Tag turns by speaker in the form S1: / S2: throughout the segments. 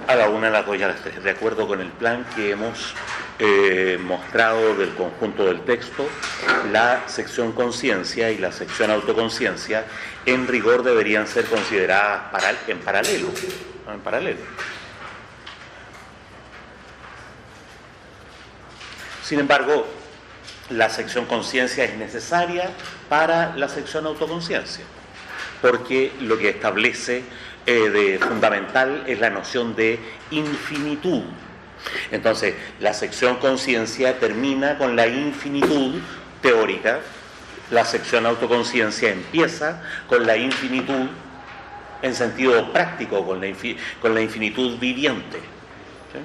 S1: A la una, a las 2 y a las 3, de acuerdo con el plan que hemos mostrado del conjunto del texto, la sección conciencia y la sección autoconciencia en rigor deberían ser consideradas en paralelo, ¿no? En paralelo. Sin embargo, la sección conciencia es necesaria para la sección autoconciencia, porque lo que establece de fundamental es la noción de infinitud. Entonces, la sección conciencia termina con la infinitud teórica, la sección autoconciencia empieza con la infinitud en sentido práctico, con la infinitud viviente. ¿Sí?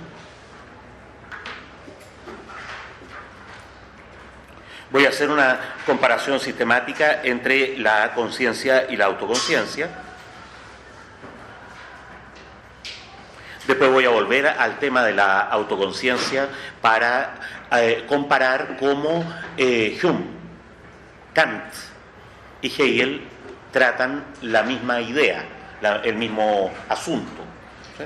S1: Voy a hacer una comparación sistemática entre la conciencia y la autoconciencia. Después voy a volver al tema de la autoconciencia para comparar cómo Hume, Kant y Hegel tratan la misma idea, el mismo asunto. ¿Sí?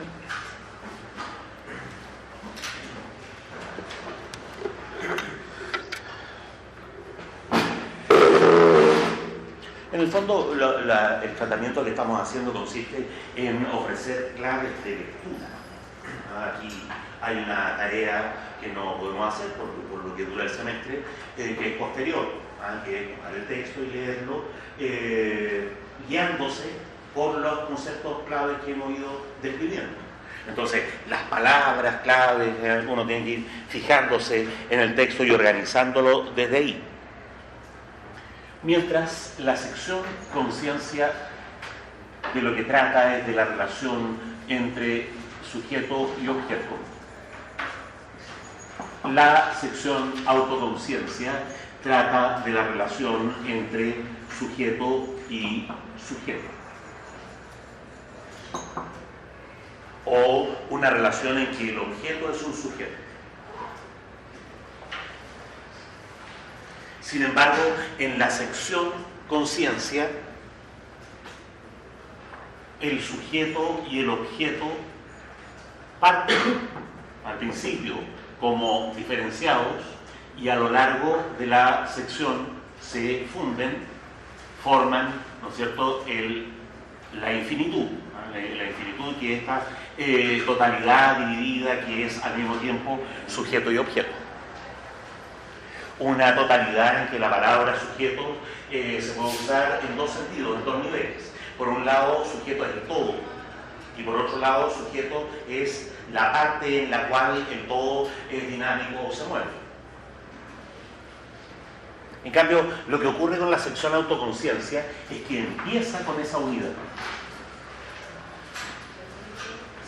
S1: En el fondo, el tratamiento que estamos haciendo consiste en ofrecer claves de lectura. Aquí hay una tarea que no podemos hacer por lo que dura el semestre, que es posterior, que es tomar el texto y leerlo, guiándose por los conceptos claves que hemos ido describiendo. Entonces, las palabras claves, uno tiene que ir fijándose en el texto y organizándolo desde ahí. Mientras la sección conciencia de lo que trata es de la relación entre sujeto y objeto, la sección autoconciencia trata de la relación entre sujeto y sujeto, o una relación en que el objeto es un sujeto. Sin embargo, en la sección conciencia, el sujeto y el objeto parten al principio como diferenciados y a lo largo de la sección se funden, forman, ¿no es cierto?, la infinitud, ¿no? La infinitud, que es esta totalidad dividida que es al mismo tiempo sujeto y objeto. Una totalidad en que la palabra sujeto se puede usar en dos sentidos, en dos niveles. Por un lado, sujeto es el todo, y por otro lado, sujeto es la parte en la cual el todo es dinámico o se mueve. En cambio, lo que ocurre con la sección autoconciencia es que empieza con esa unidad.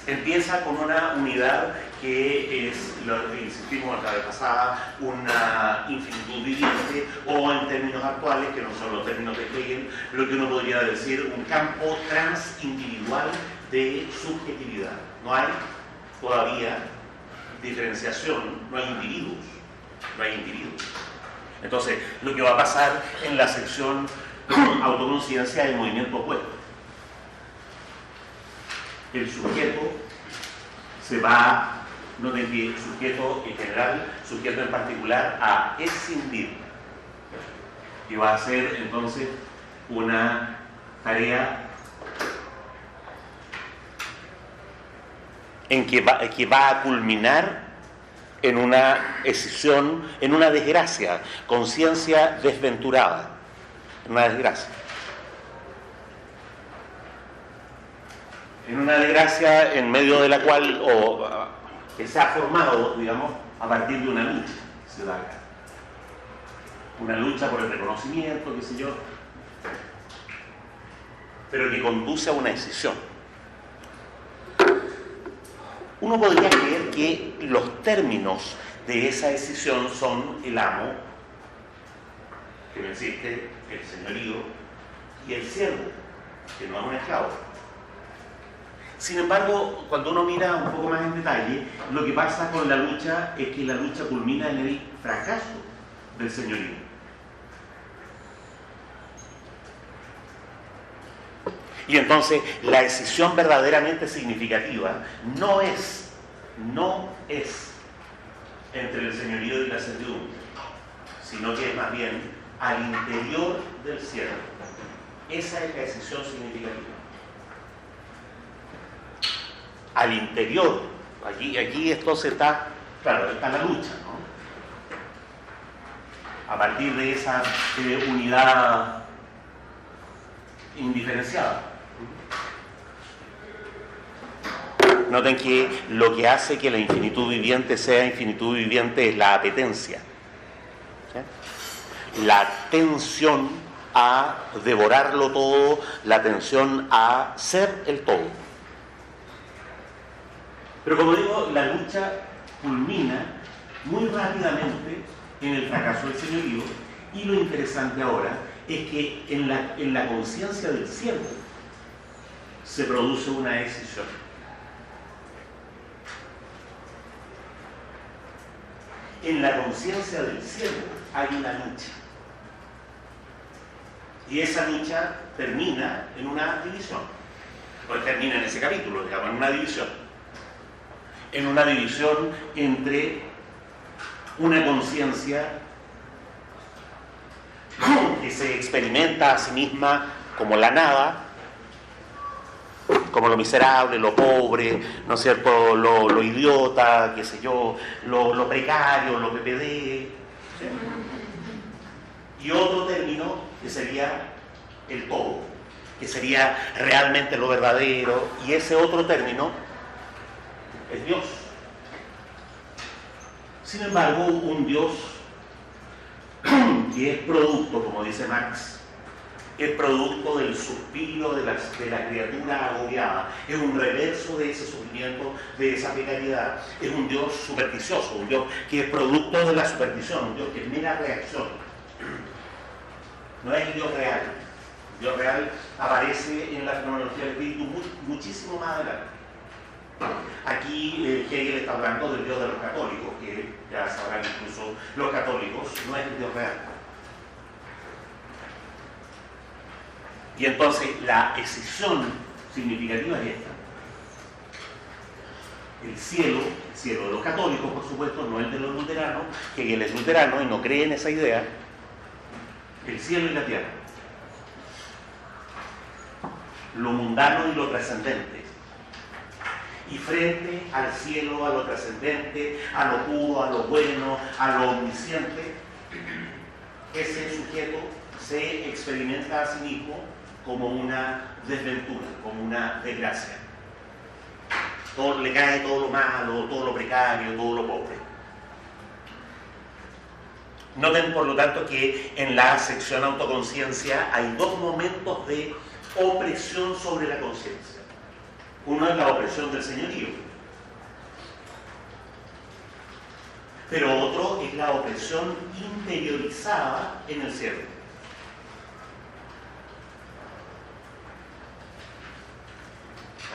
S1: Empieza con una unidad que es, lo que insistimos la vez pasada, una infinitud viviente, o en términos actuales, que no son los términos de Hegel, lo que uno podría decir un campo transindividual de subjetividad. No hay todavía diferenciación, no hay individuos, Entonces, lo que va a pasar en la sección autoconciencia es el movimiento opuesto. El sujeto se va, no de que sujeto en general, sujeto en particular, a escindir. Y va a ser entonces una tarea en que va a culminar en una escisión, en una desgracia, conciencia desventurada, una desgracia. En una desgracia en medio de la cual, que se ha formado, digamos, a partir de una lucha ciudadana. Una lucha por el reconocimiento, qué sé yo, pero que conduce a una decisión. Uno podría creer que los términos de esa decisión son el amo, que no existe, el señorío, y el siervo, que no es un esclavo. Sin embargo, cuando uno mira un poco más en detalle, lo que pasa con la lucha es que la lucha culmina en el fracaso del señorío. Y entonces la decisión verdaderamente significativa no es entre el señorío y la servidumbre, sino que es más bien al interior del cielo. Esa es la decisión significativa. Al interior, aquí esto se está, claro, está la lucha, ¿no? A partir de esa unidad indiferenciada. Noten que lo que hace que la infinitud viviente sea infinitud viviente es la apetencia. ¿Sí? La tensión a devorarlo todo, la tensión a ser el todo. Pero como digo, la lucha culmina muy rápidamente en el fracaso del señorío, y lo interesante ahora es que en la conciencia del cielo se produce una decisión. En la conciencia del cielo hay una lucha. Y esa lucha termina en una división. Pues termina en ese capítulo, digamos, en una división. En una división entre una conciencia que se experimenta a sí misma como la nada, como lo miserable, lo pobre, ¿no es cierto?, lo idiota, qué sé yo, lo precario, lo PPD, ¿sí? Y otro término que sería el todo, que sería realmente lo verdadero, y ese otro término es Dios. Sin embargo, un Dios que es producto, como dice Marx, es producto del suspiro de la criatura agobiada, es un reverso de ese sufrimiento, de esa precariedad, es un Dios supersticioso, un Dios que es producto de la superstición, un Dios que es mera reacción. No es el Dios real. El Dios real aparece en la fenomenología del espíritu muchísimo más adelante. Aquí Hegel está hablando del Dios de los católicos, que ya sabrán incluso los católicos, no es el Dios real. Y entonces la escisión significativa es esta. El cielo de los católicos, por supuesto, no el de los luteranos, que Hegel es luterano y no cree en esa idea, el cielo y la tierra, lo mundano y lo trascendente. Y frente al cielo, a lo trascendente, a lo puro, a lo bueno, a lo omnisciente, ese sujeto se experimenta a sí mismo como una desventura, como una desgracia. Todo, le cae todo lo malo, todo lo precario, todo lo pobre. Noten, por lo tanto, que en la sección autoconciencia hay dos momentos de opresión sobre la conciencia. Uno es la opresión del señorío, pero otro es la opresión interiorizada en el cielo.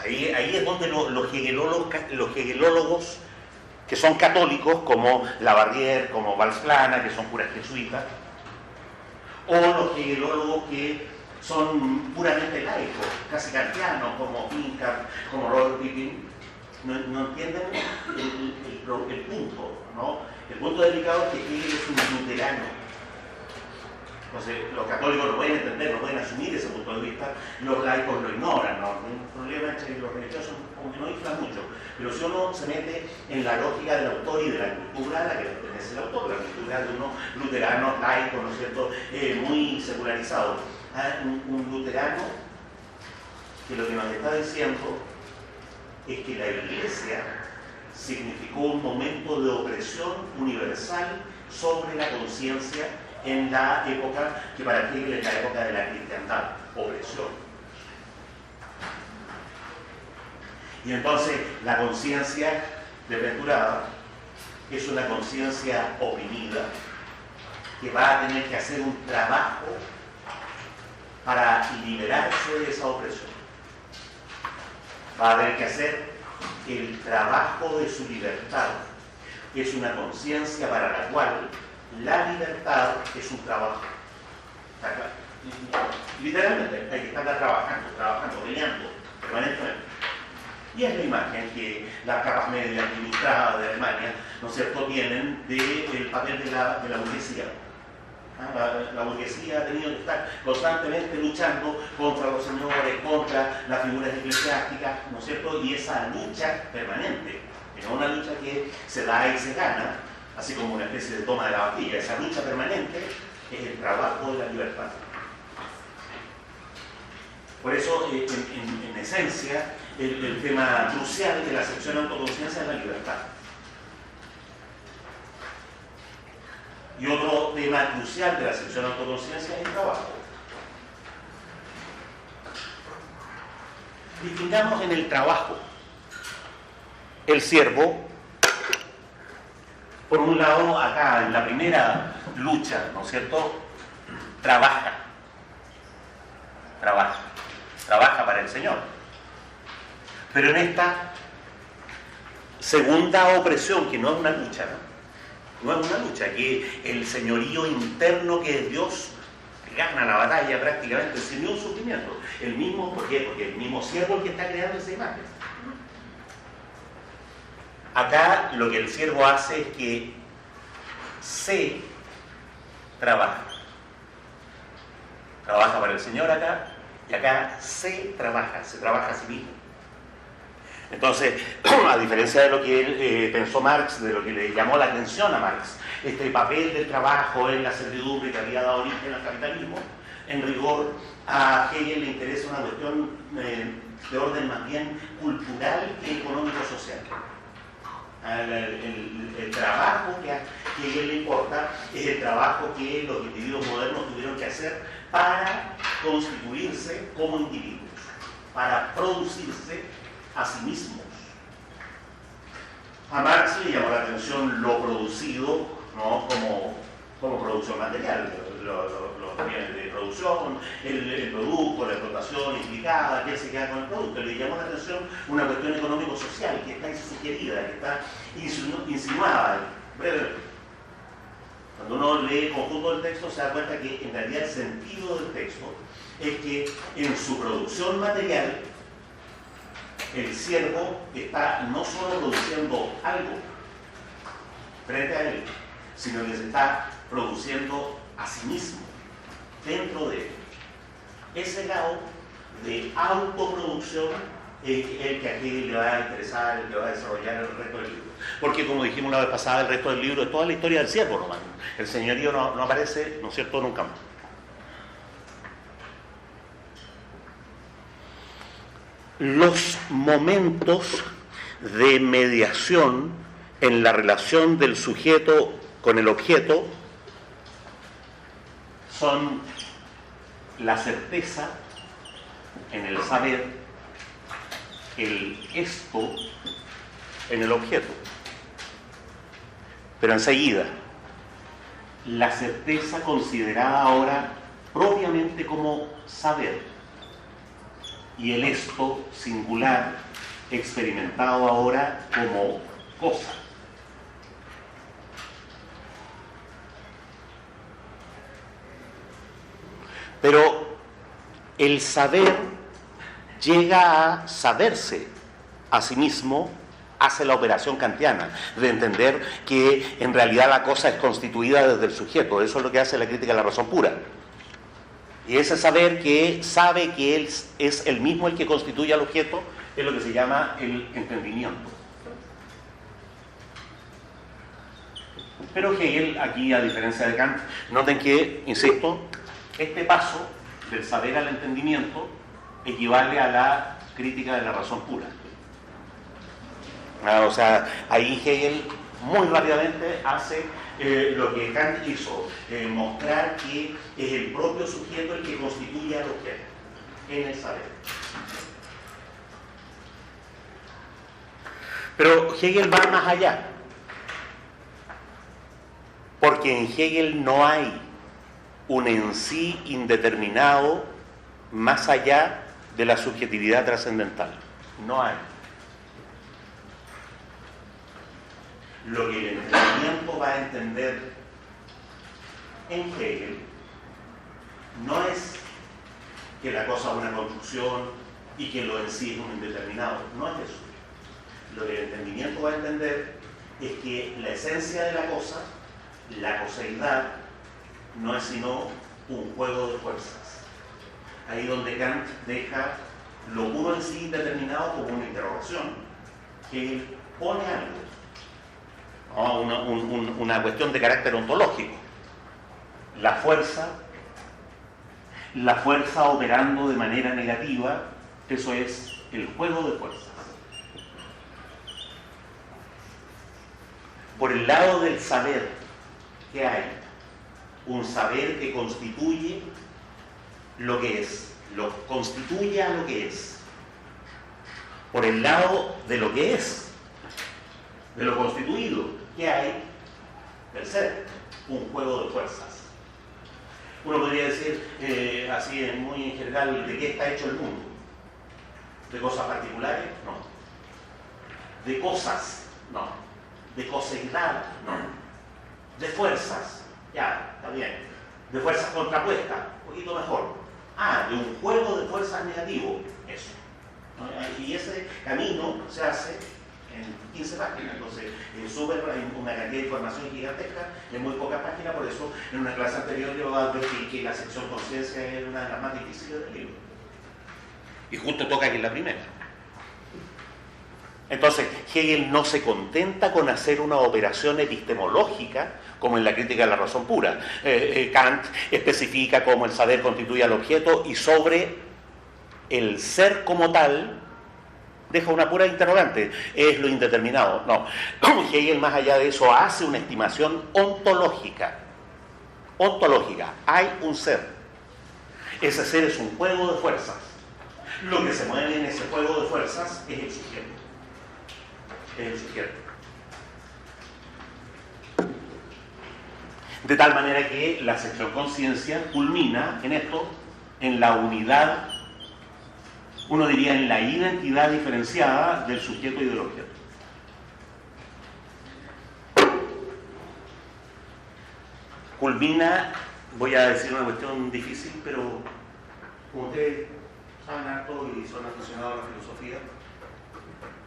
S1: Ahí es donde los hegelólogos que son católicos, como Labarrière, como Valsplana, que son curas jesuitas, o los hegelólogos que son puramente laicos, casi kantianos, como Pinkham, como Robert Pippin, no entienden el punto, ¿no? El punto delicado es que Hegel es un luterano. Entonces, los católicos lo pueden entender, no pueden asumir ese punto de vista, los laicos lo ignoran, ¿no? El problema entre los religiosos como que no infla mucho, pero si uno se mete en la lógica del autor y de la cultura a la que pertenece el autor, la cultura de unos luteranos laicos, ¿no es cierto?, muy secularizados. Un luterano que lo que nos está diciendo es que la Iglesia significó un momento de opresión universal sobre la conciencia en la época que para Hegel es la época de la cristiandad, opresión. Y entonces la conciencia desventurada es una conciencia oprimida que va a tener que hacer un trabajo para liberarse de esa opresión. Va a tener que hacer el trabajo de su libertad. Es una conciencia para la cual la libertad es un trabajo. ¿Está claro? Literalmente, hay que estar trabajando, peleando permanentemente. Y es la imagen que las capas medias ilustradas de Alemania, ¿no es cierto?, tienen del papel de la burguesía. La burguesía ha tenido que estar constantemente luchando contra los señores, contra las figuras eclesiásticas, ¿no es cierto?, y esa lucha permanente, que no es una lucha que se da y se gana, así como una especie de toma de la Bastilla, esa lucha permanente es el trabajo de la libertad. Por eso, en esencia, el tema crucial de la sección autoconciencia es la libertad. Y otro tema crucial de la sección autoconciencia es el trabajo. Distingamos en el trabajo. El siervo, por un lado, acá en la primera lucha, ¿no es cierto?, trabaja para el Señor. Pero en esta segunda opresión, que no es una lucha, no es una lucha, que el señorío interno que es Dios gana la batalla prácticamente sin ningún sufrimiento. El mismo, ¿por qué? Porque el mismo siervo es el que está creando esa imagen. Acá lo que el siervo hace es que se trabaja para el Señor acá, y acá se trabaja a sí mismo. Entonces, a diferencia de lo que él pensó Marx, de lo que le llamó la atención a Marx, este papel del trabajo en la servidumbre que había dado origen al capitalismo, en rigor a Hegel le interesa una cuestión de orden más bien cultural que económico-social. El trabajo que a Hegel le importa es el trabajo que los individuos modernos tuvieron que hacer para constituirse como individuos, para producirse a sí mismos. A Marx le llamó la atención lo producido, ¿no?, como producción material, los bienes de producción, el producto, la explotación implicada, que se queda con el producto. Le llamó la atención una cuestión económico-social que está sugerida, que está insinuada brevemente. Cuando uno lee el conjunto del texto se da cuenta que en realidad el sentido del texto es que en su producción material el siervo está no solo produciendo algo frente a él, sino que se está produciendo a sí mismo, dentro de él. Ese grado de autoproducción es el que aquí le va a interesar, el que va a desarrollar el resto del libro. Porque, como dijimos la vez pasada, el resto del libro es toda la historia del siervo romano. El señorío no aparece, ¿no es cierto?, nunca más. Los momentos de mediación en la relación del sujeto con el objeto son la certeza en el saber, el esto en el objeto. Pero enseguida, la certeza considerada ahora propiamente como saber, y el esto singular experimentado ahora como cosa. Pero el saber llega a saberse a sí mismo, hace la operación kantiana de entender que en realidad la cosa es constituida desde el sujeto. Eso es lo que hace la crítica de la razón pura. Y ese saber que sabe que él es el mismo el que constituye al objeto es lo que se llama el entendimiento. Pero Hegel, aquí a diferencia de Kant, noten que, insisto, este paso del saber al entendimiento equivale a la crítica de la razón pura. O sea, ahí Hegel muy rápidamente hace lo que Kant hizo, mostrar que es el propio sujeto el que constituye al objeto en el saber. Pero Hegel va más allá, porque en Hegel no hay un en sí indeterminado más allá de la subjetividad trascendental. No hay. Lo que el entendimiento va a entender en Hegel no es que la cosa es una construcción y que lo en sí es un indeterminado, no es eso. Lo que el entendimiento va a entender es que la esencia de la cosa, la coseidad, no es sino un juego de fuerzas. Ahí donde Kant deja lo puro en sí determinado como una interrogación, que él pone algo, ¿no? Una cuestión de carácter ontológico. La fuerza operando de manera negativa, eso es el juego de fuerzas. Por el lado del saber, ¿qué hay? Un saber que constituye lo que es, lo constituye a lo que es. Por el lado de lo que es, de lo constituido, ¿qué hay? Del ser, un juego de fuerzas. Uno podría decir, así muy en general, ¿de qué está hecho el mundo? ¿De cosas particulares? No. ¿De cosas? No. ¿De coseidad? No. ¿De fuerzas? Ya, está bien. ¿De fuerzas contrapuestas? Un poquito mejor. De un juego de fuerzas negativo. Eso. ¿No? Y ese camino se hace en 15 páginas. Entonces, hay una cantidad de información gigantesca en muy pocas páginas. Por eso, en una clase anterior yo advertí que la sección conciencia es una de las más difíciles del libro. Y justo toca aquí en la primera. Entonces, Hegel no se contenta con hacer una operación epistemológica como en la crítica de la razón pura. Kant especifica cómo el saber constituye al objeto y sobre el ser como tal deja una pura interrogante. ¿Es lo indeterminado? No. Hegel, más allá de eso, hace una estimación ontológica. Ontológica. Hay un ser. Ese ser es un juego de fuerzas. Lo que se mueve en ese juego de fuerzas es el sujeto. Es el sujeto. De tal manera que la sección conciencia culmina en esto, en la unidad, uno diría en la identidad diferenciada del sujeto y del objeto. Culmina, voy a decir una cuestión difícil, pero como ustedes saben harto y son aficionados a la filosofía,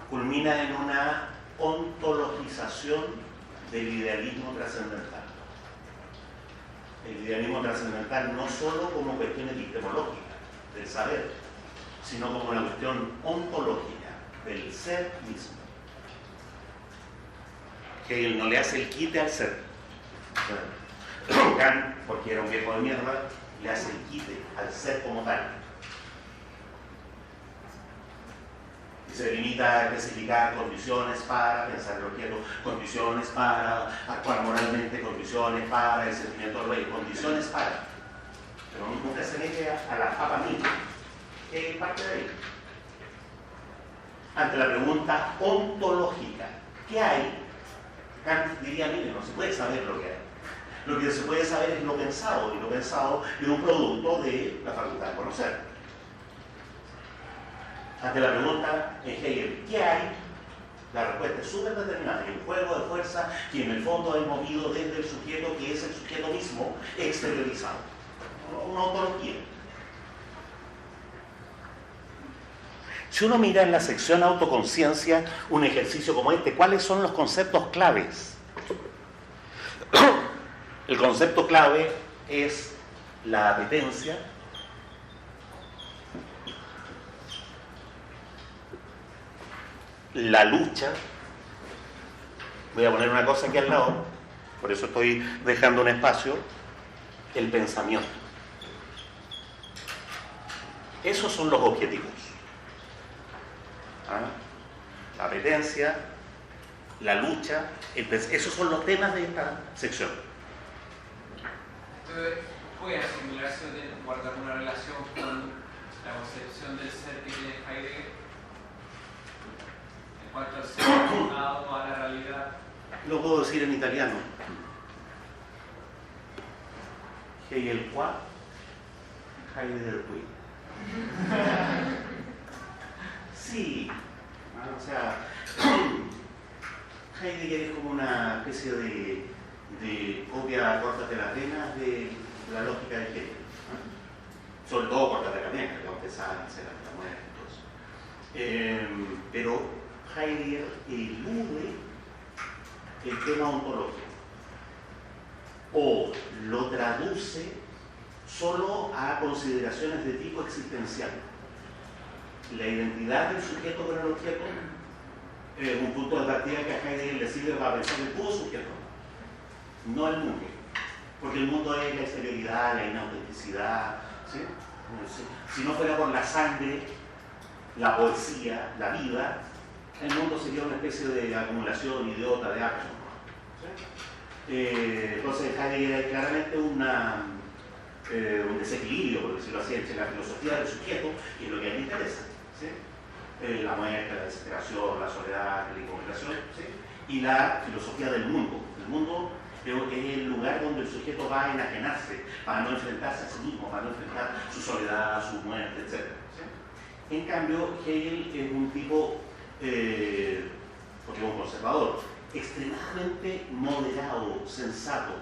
S1: culmina en una ontologización del idealismo trascendental. El idealismo trascendental no solo como cuestión epistemológica del saber, sino como una cuestión ontológica del ser mismo. Hegel no le hace el quite al ser. Kant, porque era un viejo de mierda, le hace el quite al ser como tal. Y se limita a especificar condiciones para pensar el objeto, condiciones para actuar moralmente, condiciones para el sentimiento del rey, condiciones para. Pero nunca se mete a la papa misma. ¿Qué parte de ahí? Ante la pregunta ontológica, ¿qué hay? Kant diría, mire, no se puede saber lo que hay. Lo que se puede saber es lo pensado, y lo pensado es un producto de la facultad de conocer. Ante la pregunta en Hegel, ¿qué hay? La respuesta es súper determinada. Hay un juego de fuerza que en el fondo es movido desde el sujeto, que es el sujeto mismo exteriorizado. Una ontología. Si uno mira en la sección autoconciencia un ejercicio como este, ¿cuáles son los conceptos claves? El concepto clave es la apetencia, la lucha. Voy a poner una cosa aquí al lado, por eso estoy dejando un espacio, el pensamiento. Esos son los objetivos. La apetencia, la lucha, esos son los temas de esta sección.
S2: Entonces, ¿puede asimilarse o guardar una relación con la concepción del ser que tiene Heidegger en cuanto al ser formado a la realidad?
S1: Lo puedo decir en italiano. Hegel qua, Heidegger qui. Sí, o sea, Heidegger es como una especie de copia corta de las venas de la lógica de Hegel. sobre todo por la terapia, que empezaban a hacer hasta muertos. Pero Heidegger elude el tema ontológico o lo traduce solo a consideraciones de tipo existencial. La identidad del sujeto con el objeto es un punto de partida que a Heidegger le sirve para pensar en todo sujeto, no el mundo, porque el mundo es la exterioridad, la inautenticidad, ¿sí? Si no fuera por la sangre, la poesía, la vida, el mundo sería una especie de acumulación idiota de actos, ¿sí? Entonces Heidegger hay claramente un desequilibrio, por decirlo así, entre la filosofía del sujeto y lo que a él le interesa, ¿sí? La muerte, la desesperación, la soledad, la incomunicación, ¿sí? Y la filosofía del mundo. El mundo es el lugar donde el sujeto va a enajenarse, para no enfrentarse a sí mismo, para no enfrentar su soledad, su muerte, etc. ¿Sí? En cambio, Hegel es un tipo, porque es un conservador, extremadamente moderado, sensato,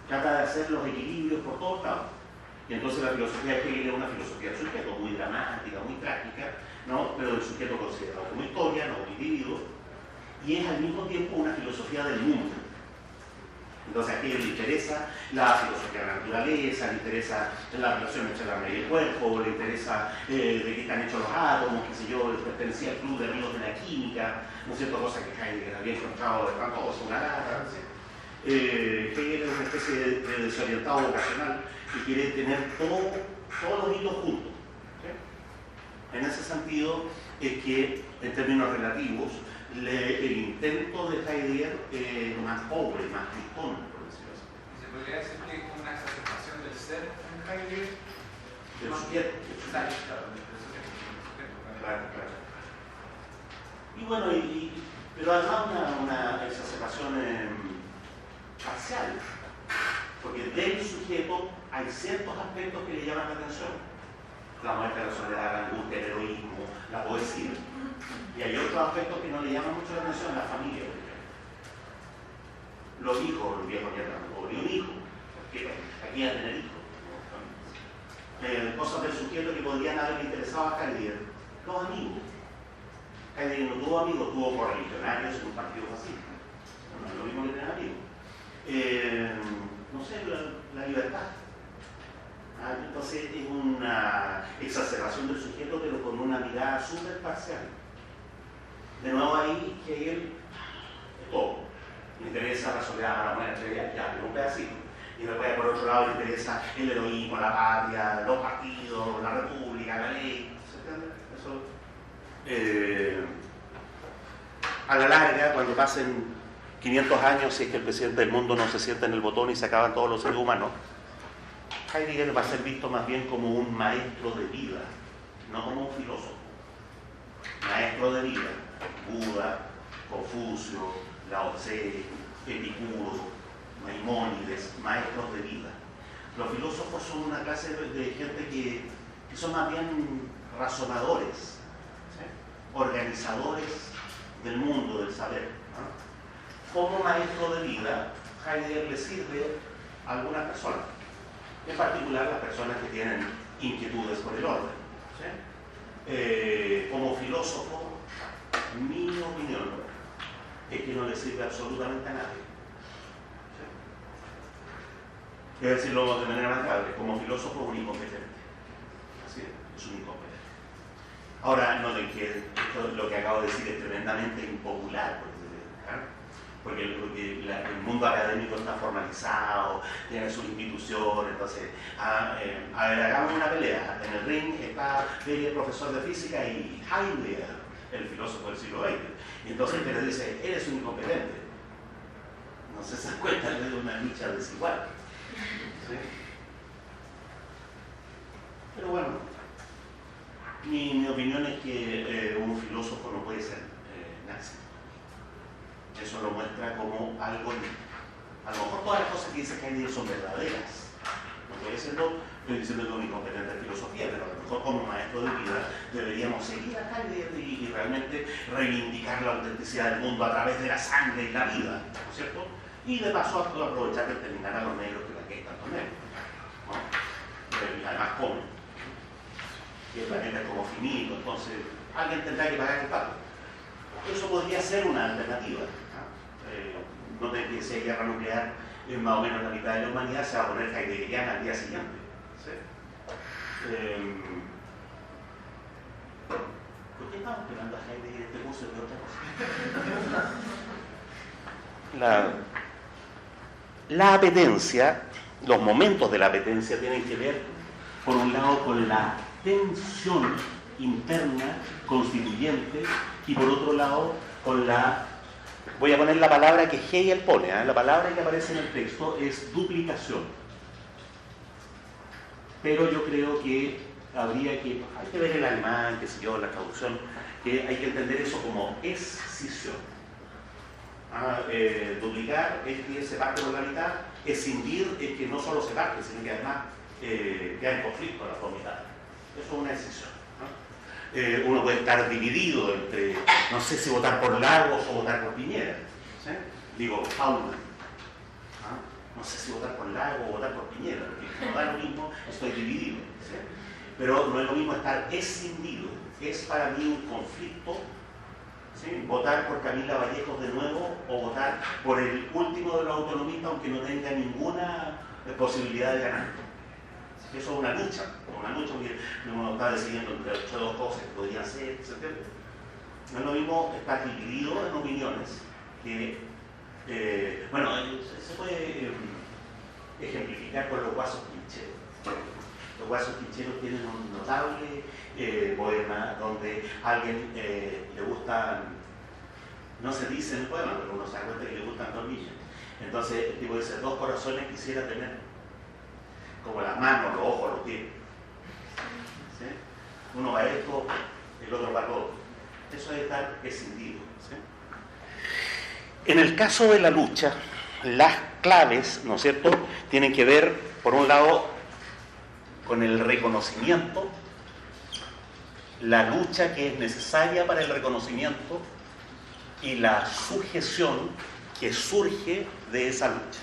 S1: trata de hacer los equilibrios por todos lados. Y entonces la filosofía de Hegel es una filosofía del sujeto, muy dramática, muy trágica, ¿no? Pero el sujeto considerado como historia, no como individuo, y es al mismo tiempo una filosofía del mundo. Entonces a Hegel le interesa la filosofía de la naturaleza, le interesa la relación entre la mente y el cuerpo, le interesa de qué están hechos los átomos, qué sé yo, pertenecía al club de amigos de la química, ¿no es cierto? Cosa que Heidegger había encontrado de pronto una lata, ¿sí? Hegel es una especie de desorientado vocacional que quiere tener todos los hitos juntos, ¿sí? En ese sentido es que, en términos relativos, el intento de Heidegger es más pobre, más tristón, por decirlo así.
S2: ¿Se podría decir que es una exacerbación del ser en Heidegger?
S1: Del sujeto. Claro. Y bueno, pero además una exacerbación parcial, porque del sujeto hay ciertos aspectos que le llaman la atención: la muerte, la soledad, la angustia, el heroísmo, la poesía. Y hay otros aspectos que no le llaman mucho la atención: la familia, por ejemplo. Los hijos, los viejos ya no ni un hijo, porque aquí a tener hijos. Cosas del sujeto que podrían haberle interesado a Heidegger. Los amigos. Heidegger no tuvo amigos, tuvo correligionarios en un partido fascista. No es lo mismo que tener amigos. No sé, la libertad. Entonces es una exacerbación del sujeto, pero con una mirada súper parcial. De nuevo ahí Hegel es todo. Le interesa la soledad, la muerte, ya, pero un pedacito. Y después por otro lado le interesa el heroísmo, la patria, los partidos, la república, la ley. Eso, a la larga, cuando pasen 500 años, si es que el presidente del mundo no se sienta en el botón y se acaban todos los seres humanos, Heidegger va a ser visto más bien como un maestro de vida, no como un filósofo. Maestro de vida: Buda, Confucio, Lao Tse, Epicuro, Maimónides, maestros de vida. Los filósofos son una clase de gente que son más bien razonadores, ¿sí? Organizadores del mundo, del saber, ¿no? Como maestro de vida, Heidegger le sirve a algunas personas, en particular las personas que tienen inquietudes por el orden, ¿sí? Como filósofo, mi opinión es que no le sirve absolutamente a nadie. ¿Sí? Es decirlo de manera más grave: como filósofo es un incompetente. Así es un incompetente. Ahora, noten que lo que acabo de decir es tremendamente impopular, porque el mundo académico está formalizado, tiene sus instituciones. Entonces, a ver, hagamos una pelea. En el ring está el profesor de física y Heidegger, el filósofo del siglo XX. Y entonces le dice: eres un incompetente. No se dan cuenta de una lucha desigual. ¿Sí? Pero bueno, mi opinión es que un filósofo no puede ser nazi. Eso lo muestra como algo. A lo mejor todas las cosas que dice Heidegger son verdaderas. No puede serlo. Estoy diciendo que es una incompetente filosofía, pero a lo mejor como maestro de vida deberíamos seguir a Heidegger y realmente reivindicar la autenticidad del mundo a través de la sangre y la vida, ¿no es cierto? Y de paso aprovechar de terminar a los negros que la que hay tantos negros, ¿no? Y además comen.
S3: que el planeta es como finito, entonces alguien tendrá que pagar el pago. Eso podría ser una alternativa. Noten que si hay guerra nuclear en más o menos la mitad de la humanidad, se va a poner heideggeriana al día siguiente. ¿Sí? ¿Por qué estamos esperando a Heidegger este curso de otra cosa? La apetencia, los momentos de la apetencia tienen que ver, por un lado, con la tensión interna constituyente y por otro lado, con la... Voy a poner la palabra que Hegel pone, la palabra que aparece en el texto es duplicación. Pero yo creo que hay que ver el alemán, qué sé yo, la traducción, que hay que entender eso como escisión. Duplicar es que se parte por la mitad, escindir es que no solo se parte, sino que además queda en conflicto las dos mitades. Eso es una escisión. Uno puede estar dividido entre, no sé si votar por Lagos o votar por Piñera. ¿Sí? Digo, Paulman. No sé si votar por Lagos o votar por Piñera, porque no da lo mismo, estoy dividido. ¿Sí? Pero no es lo mismo estar escindido. Es para mí un conflicto, ¿sí? Votar por Camila Vallejos de nuevo o votar por el último de los autonomistas, aunque no tenga ninguna posibilidad de ganar. Eso es una lucha porque uno está decidiendo entre dos cosas que podrían ser, etc. No es lo mismo estar dividido en opiniones que, se puede ejemplificar con los guasos quincheros. Los guasos quincheros tienen un notable poema donde a alguien le gustan, no se dice en el poema, pero uno se da cuenta que le gustan dos niñas. Entonces el tipo dice, 2 corazones quisiera tener, como las manos, los ojos, los pies. ¿Sí? Uno va a esto, el otro va a todo. Eso es estar escindido. ¿Sí? En el caso de la lucha, las claves, ¿no es cierto?, tienen que ver, por un lado, con el reconocimiento, la lucha que es necesaria para el reconocimiento y la sujeción que surge de esa lucha.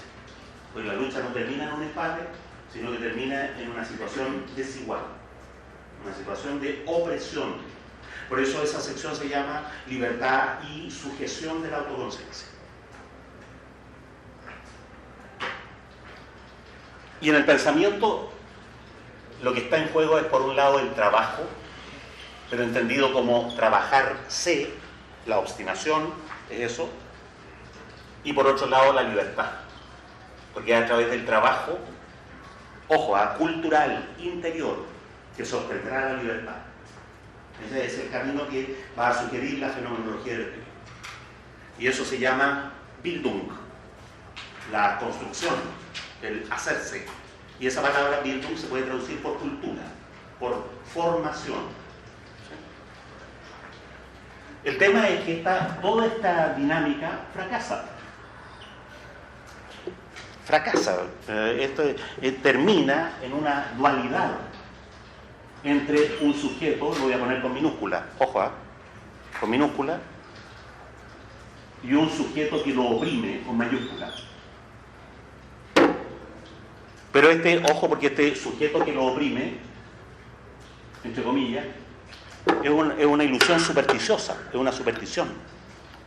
S3: Porque la lucha no termina en un empate, sino que termina en una situación desigual, una situación de opresión. Por eso esa sección se llama libertad y sujeción de la autoconciencia. Y en el pensamiento lo que está en juego es, por un lado, el trabajo, pero entendido como trabajarse, la obstinación, es eso, y por otro lado la libertad, porque a través del trabajo, ojo, cultural, interior, que sostendrá la libertad. Ese es el camino que va a sugerir la fenomenología del espíritu. Y eso se llama Bildung, la construcción, el hacerse. Y esa palabra Bildung se puede traducir por cultura, por formación. El tema es que toda esta dinámica fracasa. Esto termina en una dualidad entre un sujeto, lo voy a poner con minúscula, ojo, con minúscula, y un sujeto que lo oprime con mayúscula. Pero ojo, porque este sujeto que lo oprime, entre comillas, es una ilusión supersticiosa, es una superstición.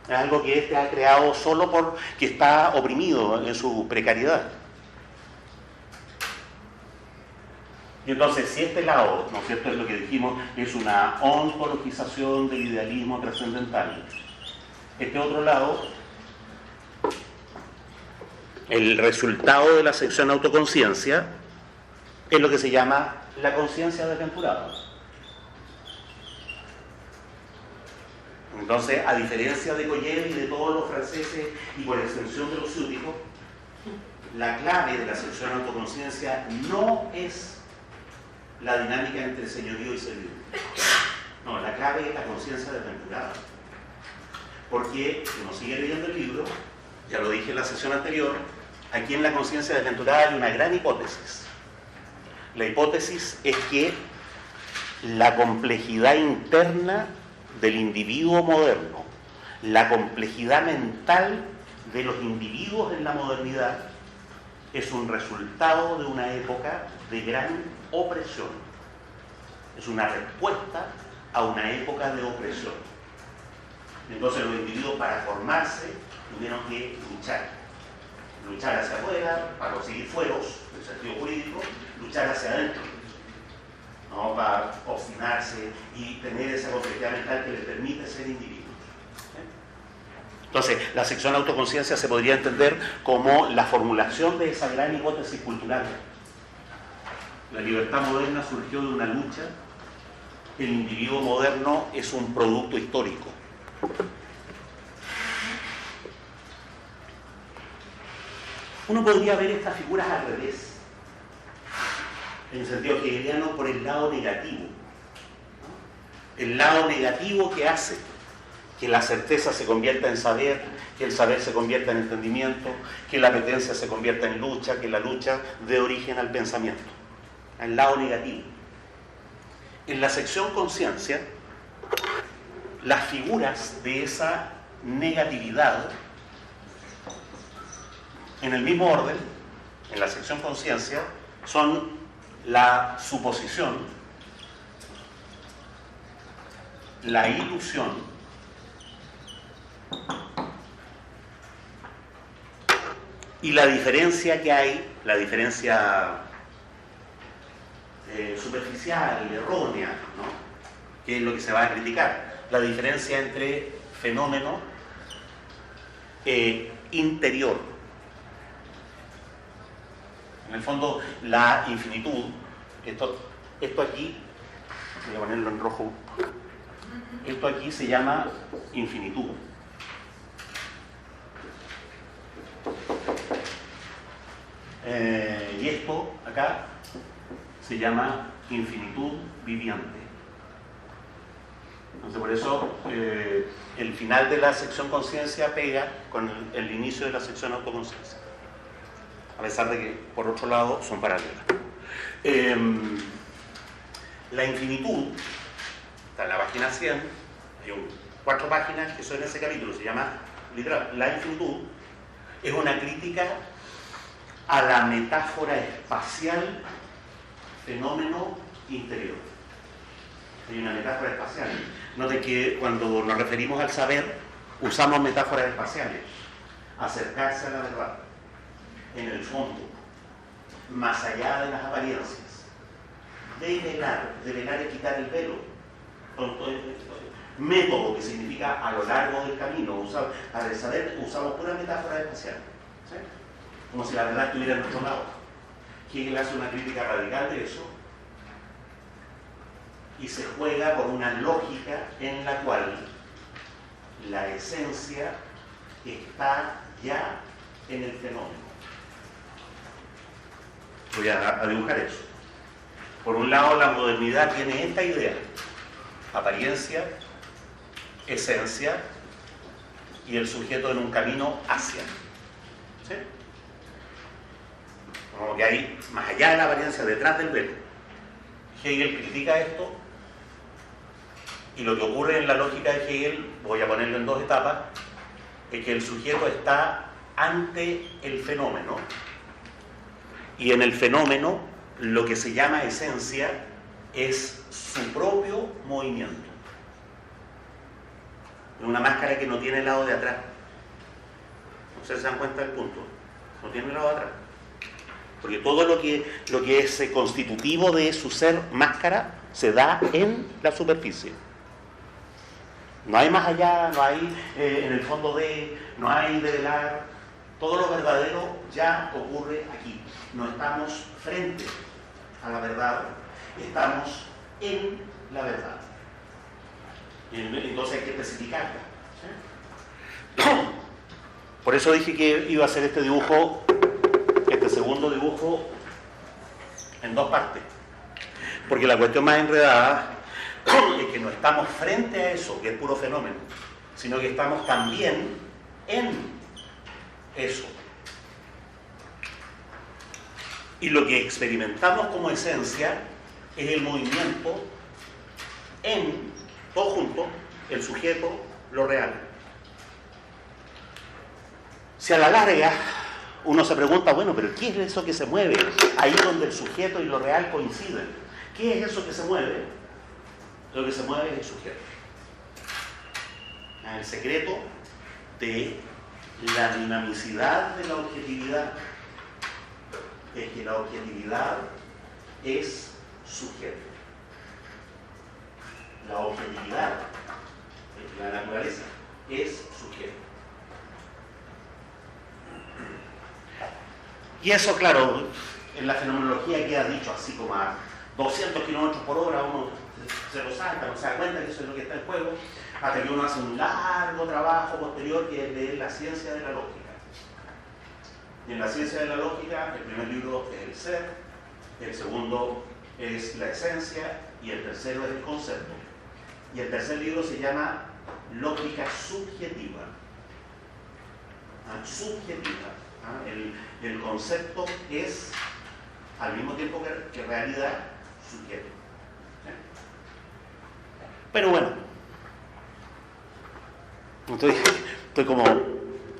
S3: Es algo que ha creado solo porque está oprimido en su precariedad. Y entonces, si este lado, ¿no es cierto?, es lo que dijimos, es una ontologización del idealismo trascendental, este otro lado, el resultado de la sección autoconciencia, es lo que se llama la conciencia desventurada. Entonces, a diferencia de Koyev y de todos los franceses y por extensión de los ciúticos, la clave de la sección autoconciencia no es la dinámica entre señorío y servidumbre. No, la clave es la conciencia desventurada. Porque, uno sigue leyendo el libro, ya lo dije en la sesión anterior, aquí en la conciencia desventurada hay una gran hipótesis. La hipótesis es que la complejidad interna del individuo moderno, la complejidad mental de los individuos en la modernidad, es un resultado de una época de gran opresión. es una respuesta a una época de opresión. Entonces los individuos para formarse tuvieron que luchar hacia afuera para conseguir fueros, en el sentido jurídico, luchar hacia adentro, ¿no? Para obstinarse y tener esa complejidad mental que les permite ser individuos. Entonces, la sección autoconciencia se podría entender como la formulación de esa gran hipótesis cultural. La libertad moderna surgió de una lucha. El individuo moderno es un producto histórico. Uno podría ver estas figuras al revés, en el sentido hegeliano, por el lado negativo. El lado negativo que hace que la certeza se convierta en saber, que el saber se convierta en entendimiento, que la apetencia se convierta en lucha, que la lucha dé origen al pensamiento. Al lado negativo. En la sección conciencia, las figuras de esa negatividad, en el mismo orden, en la sección conciencia, son la suposición, la ilusión y la diferencia que hay, la diferencia superficial, errónea, ¿no? Que es lo que se va a criticar, la diferencia entre fenómeno e interior. En el fondo, la infinitud, esto aquí, voy a ponerlo en rojo, esto aquí se llama infinitud. Y esto acá se llama infinitud viviente. Entonces, por eso el final de la sección conciencia pega con el inicio de la sección autoconciencia, a pesar de que por otro lado son paralelas. La infinitud está en la página 100, hay 4 páginas que son en ese capítulo, se llama literal, la infinitud es una crítica a la metáfora espacial fenómeno interior. Hay una metáfora espacial. Note que cuando nos referimos al saber, usamos metáforas espaciales. Acercarse a la verdad, en el fondo, más allá de las apariencias. Develar es quitar el velo. Método, que significa a lo largo del camino. Para el saber usamos pura metáfora espacial. ¿Sí? Como si la verdad estuviera en nuestro lado. Hegel hace una crítica radical de eso y se juega con una lógica en la cual la esencia está ya en el fenómeno. Voy a dibujar eso. Por un lado, la modernidad tiene esta idea: apariencia, esencia y el sujeto en un camino hacia. ¿Sí? Como que hay más allá de la apariencia, detrás del velo. Hegel critica esto y lo que ocurre en la lógica de Hegel, voy a ponerlo en 2 etapas, es que el sujeto está ante el fenómeno y en el fenómeno lo que se llama esencia es su propio movimiento. Es una máscara que no tiene el lado de atrás. ¿Ustedes se dan cuenta del punto? No tiene el lado de atrás. Porque todo lo que es constitutivo de su ser máscara se da en la superficie. No hay más allá, no hay en el fondo no hay develar. Todo lo verdadero ya ocurre aquí. No estamos frente a la verdad, estamos en la verdad. Entonces hay que especificarla. ¿Sí? Por eso dije que iba a hacer este dibujo, este segundo dibujo, en 2 partes. Porque la cuestión más enredada es que no estamos frente a eso, que es puro fenómeno, sino que estamos también en eso. Y lo que experimentamos como esencia es el movimiento en, todo junto, el sujeto, lo real. Si a la larga uno se pregunta, bueno, pero ¿qué es eso que se mueve? Ahí donde el sujeto y lo real coinciden. ¿Qué es eso que se mueve? lo que se mueve es el sujeto. El secreto de la dinamicidad de la objetividad es que la objetividad es sujeto. La objetividad de la naturaleza es sujeto. Y eso, claro, en la fenomenología queda dicho así como a 200 kilómetros por hora, uno se lo salta, no se da cuenta que eso es lo que está en juego, hasta que uno hace un largo trabajo posterior que es de la ciencia de la lógica. Y en la ciencia de la lógica, el primer libro es el ser, el segundo es la esencia y el tercero es el concepto. Y el tercer libro se llama Lógica Subjetiva. Subjetiva. El concepto es, al mismo tiempo que realidad, sujeto. Pero bueno, estoy como,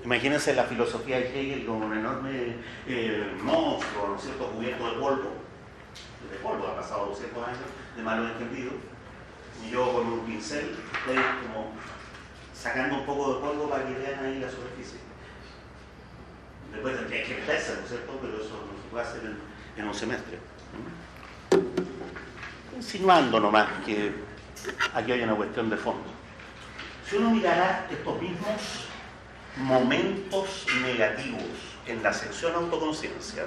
S3: imagínense la filosofía de Hegel como un enorme monstruo, ¿no es cierto?, cubierto de polvo. De polvo, ha pasado 200 años de malos entendidos. Y yo con un pincel estoy como sacando un poco de polvo para que vean ahí la superficie. Después tendría que meterse, ¿no es cierto?, pero eso no se puede hacer en un semestre. Insinuando nomás que aquí hay una cuestión de fondo. Si uno mirara estos mismos momentos negativos en la sección autoconciencia,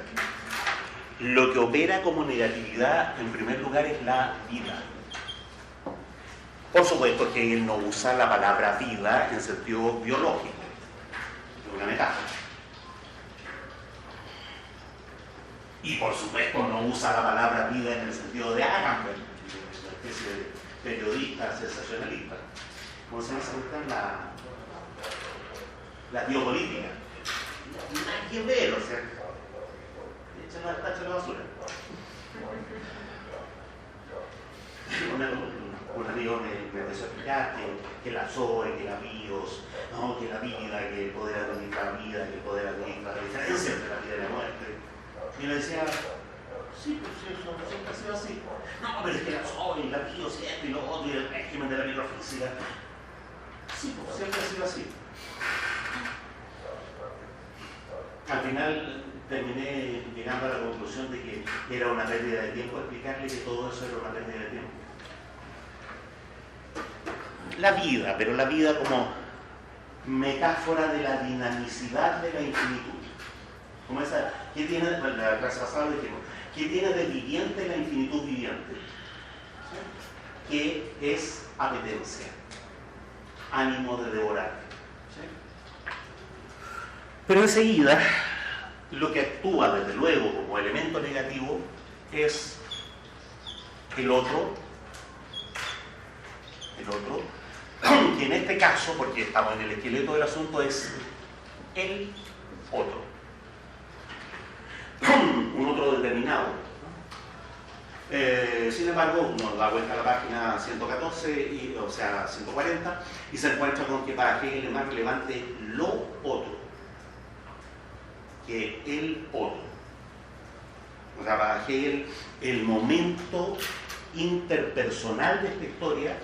S3: lo que opera como negatividad en primer lugar es la vida. Por supuesto que él no usa la palabra vida en sentido biológico, es una metáfora. Y por supuesto no usa la palabra vida en el sentido de Agamben, una especie de periodista sensacionalista. ¿Cómo se llama? La biopolítica. Nada que ver, o sea, échala al tacho de la basura. Un amigo me empezó a explicar que la Zoe, que la BIOS, ¿no?, que la vida, que el poder administrar la vida, que el poder administrar la diferencia entre la vida y la muerte. Y le decía, sí, pues eso siempre ha sido así. No, pero es que la Zoe, la BIOS, y esto y lo otro, y el régimen de la microfísica. Sí, pues siempre ha sido así. Al final terminé llegando a la conclusión de que era una pérdida de tiempo explicarle que todo eso era una pérdida de tiempo. La vida, pero la vida como metáfora de la dinamicidad de la infinitud. Como esa, ¿qué tiene, la clase pasada dijimos, ¿qué tiene de viviente la infinitud viviente? ¿Sí? Que es apetencia, ánimo de devorar. ¿Sí? Pero enseguida, lo que actúa desde luego como elemento negativo es el otro, que en este caso, porque estamos en el esqueleto del asunto, es el otro. Un otro determinado. Sin embargo, uno da vuelta a la página 114, o sea, 140, y se encuentra con que para Hegel es más relevante lo otro que el otro. O sea, para Hegel el momento interpersonal de esta historia,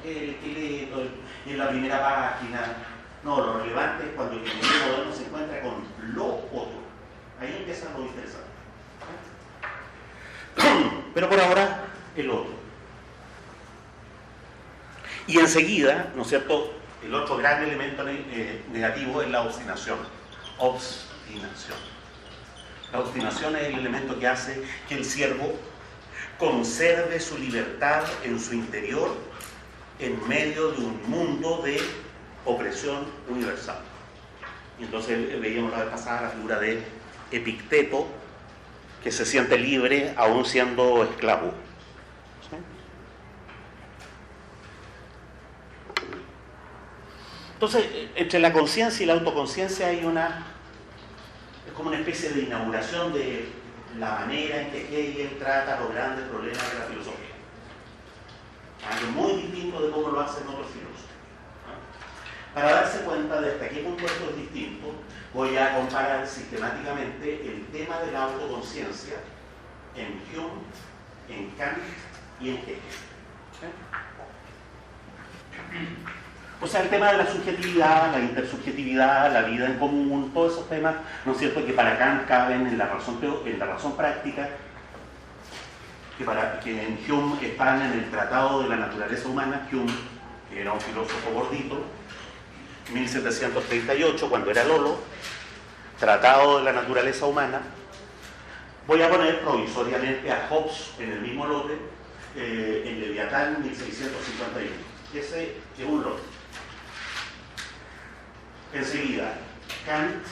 S3: el esqueleto, en la primera página, no, lo relevante es cuando el ingeniero moderno se encuentra con lo otro. Ahí empieza lo interesante. Pero por ahora, el otro. Y enseguida, ¿no es cierto?, el otro gran elemento negativo es la obstinación. La obstinación es el elemento que hace que el siervo conserve su libertad en su interior en medio de un mundo de opresión universal. Y entonces veíamos la vez pasada la figura de Epicteto, que se siente libre aún siendo esclavo. ¿Sí? Entonces, entre la conciencia y la autoconciencia hay es como una especie de inauguración de la manera en que Hegel trata los grandes problemas de la filosofía. Algo muy distinto de cómo lo hacen otros filósofos. Para darse cuenta de hasta qué punto esto es distinto, voy a comparar sistemáticamente el tema de la autoconciencia en Hume, en Kant y en Hegel. ¿Sí? O sea, el tema de la subjetividad, la intersubjetividad, la vida en común, todos esos temas, ¿no es cierto?, que para Kant caben en la razón práctica, que en Hume están en el Tratado de la Naturaleza Humana. Hume, que era un filósofo gordito, 1738, cuando era Lolo, Tratado de la Naturaleza Humana. Voy a poner provisoriamente a Hobbes en el mismo lote, en Leviatán, 1651. Ese es un lote. Enseguida, Kant,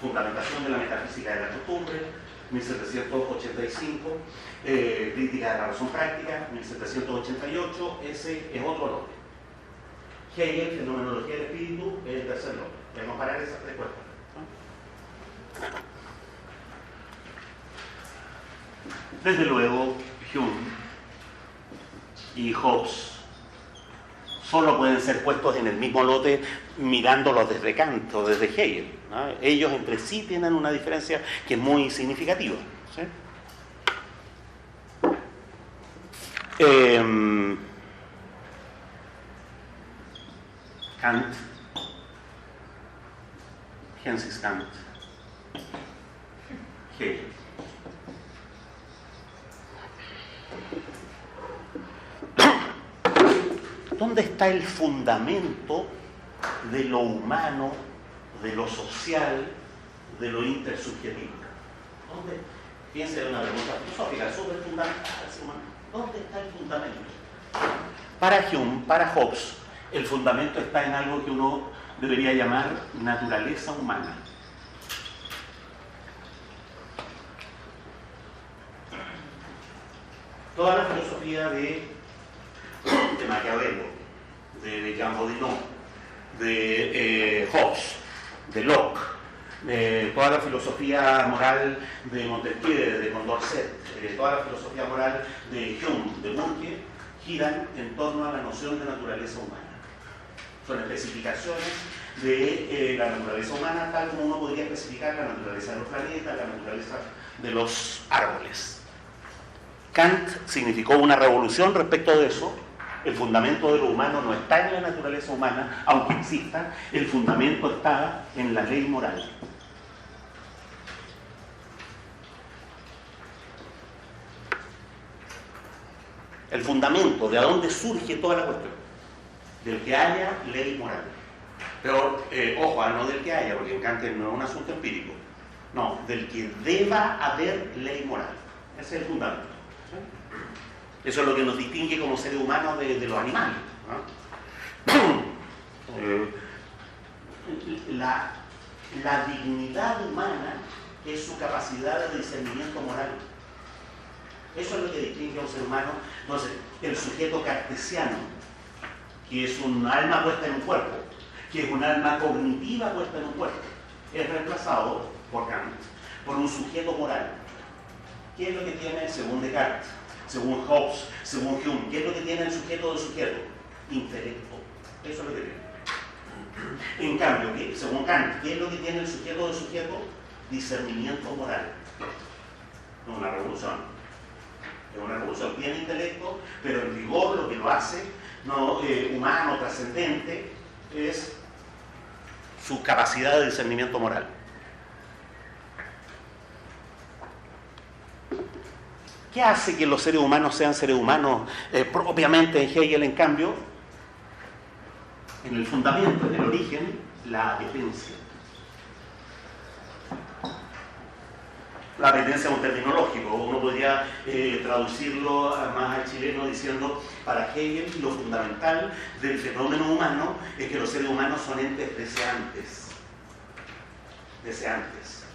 S3: fundamentación de la metafísica de la costumbre, 1785, crítica de la razón práctica, 1788, ese es otro lote. Hegel, fenomenología del espíritu, es el tercer lote. Voy a comparar esas tres cuestiones, ¿no? Desde luego, Hume y Hobbes solo pueden ser puestos en el mismo lote mirándolos desde Kant o desde Hegel, ¿no? Ellos entre sí tienen una diferencia que es muy significativa, ¿sí? Kant, Gensis Kant, Hegel. ¿Dónde está el fundamento de lo humano, de lo social, de lo intersubjetivo? ¿Dónde? Fíjense, una pregunta filosófica súper fundamental. ¿Dónde está el fundamento? Para Hume, para Hobbes, el fundamento está en algo que uno debería llamar naturaleza humana. Toda la filosofía de Maquiavelo, de Jean Bodinot, de Hobbes, de Locke, de toda la filosofía moral de Montesquieu, de Condorcet, toda la filosofía moral de Hume, de Burke, giran en torno a la noción de naturaleza humana. Son especificaciones de la naturaleza humana, tal como uno podría especificar la naturaleza de los planetas, la naturaleza de los árboles. Kant significó una revolución respecto de eso. El fundamento de lo humano no está en la naturaleza humana, aunque exista, el fundamento está en la ley moral. El fundamento, de a dónde surge toda la cuestión, del que haya ley moral. Pero, ojo, no del que haya, porque en Kant no es un asunto empírico. No, del que deba haber ley moral. Ese es el fundamento. Eso es lo que nos distingue como seres humanos de los animales, ¿no? La dignidad humana es su capacidad de discernimiento moral. Eso es lo que distingue a un ser humano. Entonces, el sujeto cartesiano, que es un alma puesta en un cuerpo, que es un alma cognitiva puesta en un cuerpo, es reemplazado por Kant por un sujeto moral. ¿Qué es lo que tiene, según Descartes, según Hobbes, según Hume? ¿Qué es lo que tiene el sujeto del sujeto? Intelecto. Eso es lo que tiene. En cambio, según Kant, ¿qué es lo que tiene el sujeto del sujeto? Discernimiento moral. Es una revolución. Es una revolución. Tiene intelecto, pero en rigor lo que lo hace humano, trascendente, es su capacidad de discernimiento moral. ¿Qué hace que los seres humanos sean seres humanos propiamente? En Hegel, en cambio, en el fundamento, en el origen, la apetencia. La apetencia es un término lógico. Uno podría traducirlo más al chileno diciendo, para Hegel, lo fundamental del fenómeno humano es que los seres humanos son entes deseantes. Deseantes.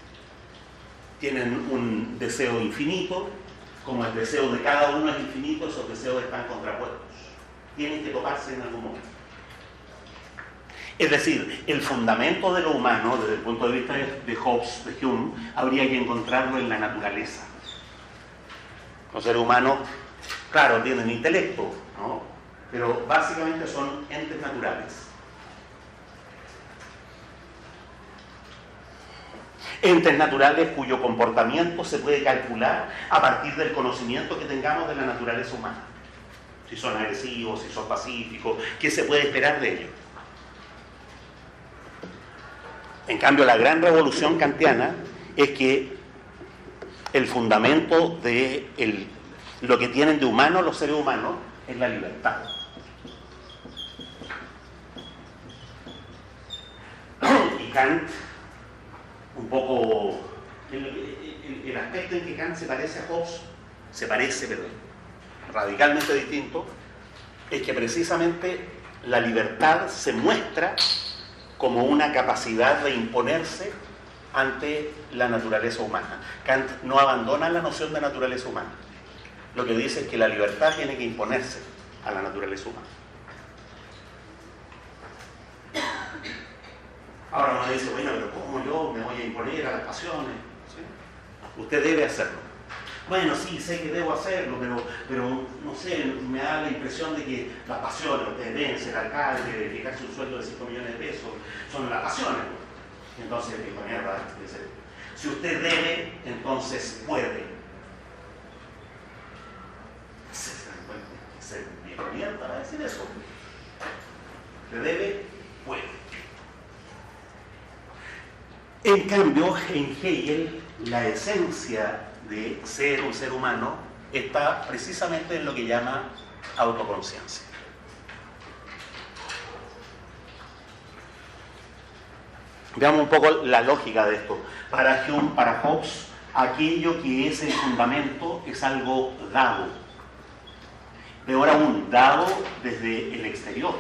S3: Tienen un deseo infinito. Como el deseo de cada uno es infinito, esos deseos están contrapuestos. Tienen que toparse en algún momento. Es decir, el fundamento de lo humano, desde el punto de vista de Hobbes, de Hume, habría que encontrarlo en la naturaleza. Los seres humanos, claro, tienen intelecto, ¿no? Pero básicamente son entes naturales. entes naturales cuyo comportamiento se puede calcular a partir del conocimiento que tengamos de la naturaleza humana. Si son agresivos, si son pacíficos, ¿qué se puede esperar de ellos? En cambio, la gran revolución kantiana es que el fundamento de lo que tienen de humano los seres humanos es la libertad. Y Kant, un poco, el aspecto en que Kant se parece a Hobbes, pero radicalmente distinto, es que precisamente la libertad se muestra como una capacidad de imponerse ante la naturaleza humana. Kant no abandona la noción de naturaleza humana. Lo que dice es que la libertad tiene que imponerse a la naturaleza humana. Ahora uno dice, bueno, pero ¿cómo yo me voy a imponer a las pasiones? ¿Sí? Usted debe hacerlo. Bueno, sí, sé que debo hacerlo, pero no sé, me da la impresión de que las pasiones, ustedes deben ser alcalde, fijarse un sueldo de 5 millones de pesos, son las pasiones. Entonces, dijo, mierda, si usted debe, entonces puede. Se viejo mierda para decir eso. Usted debe, puede. En cambio, en Hegel, la esencia de ser un ser humano está precisamente en lo que llama autoconciencia. Veamos un poco la lógica de esto. Para Hume, para Hobbes, aquello que es el fundamento es algo dado. Peor aún, dado desde el exterior.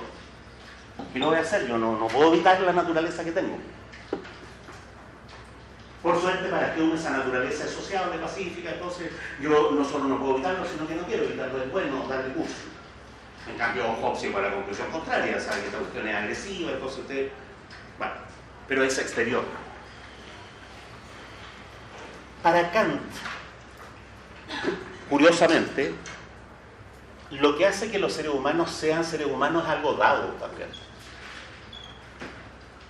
S3: ¿Qué lo voy a hacer? Yo no puedo evitar la naturaleza que tengo. Por suerte, para Hume esa naturaleza es sociable, pacífica, entonces yo no solo no puedo evitarlo, sino que no quiero evitarlo, es bueno darle curso. En cambio, Hobbes llegó a la conclusión contraria, sabe que esta cuestión es agresiva, entonces usted... Bueno, pero es exterior. Para Kant, curiosamente, lo que hace que los seres humanos sean seres humanos es algo dado también.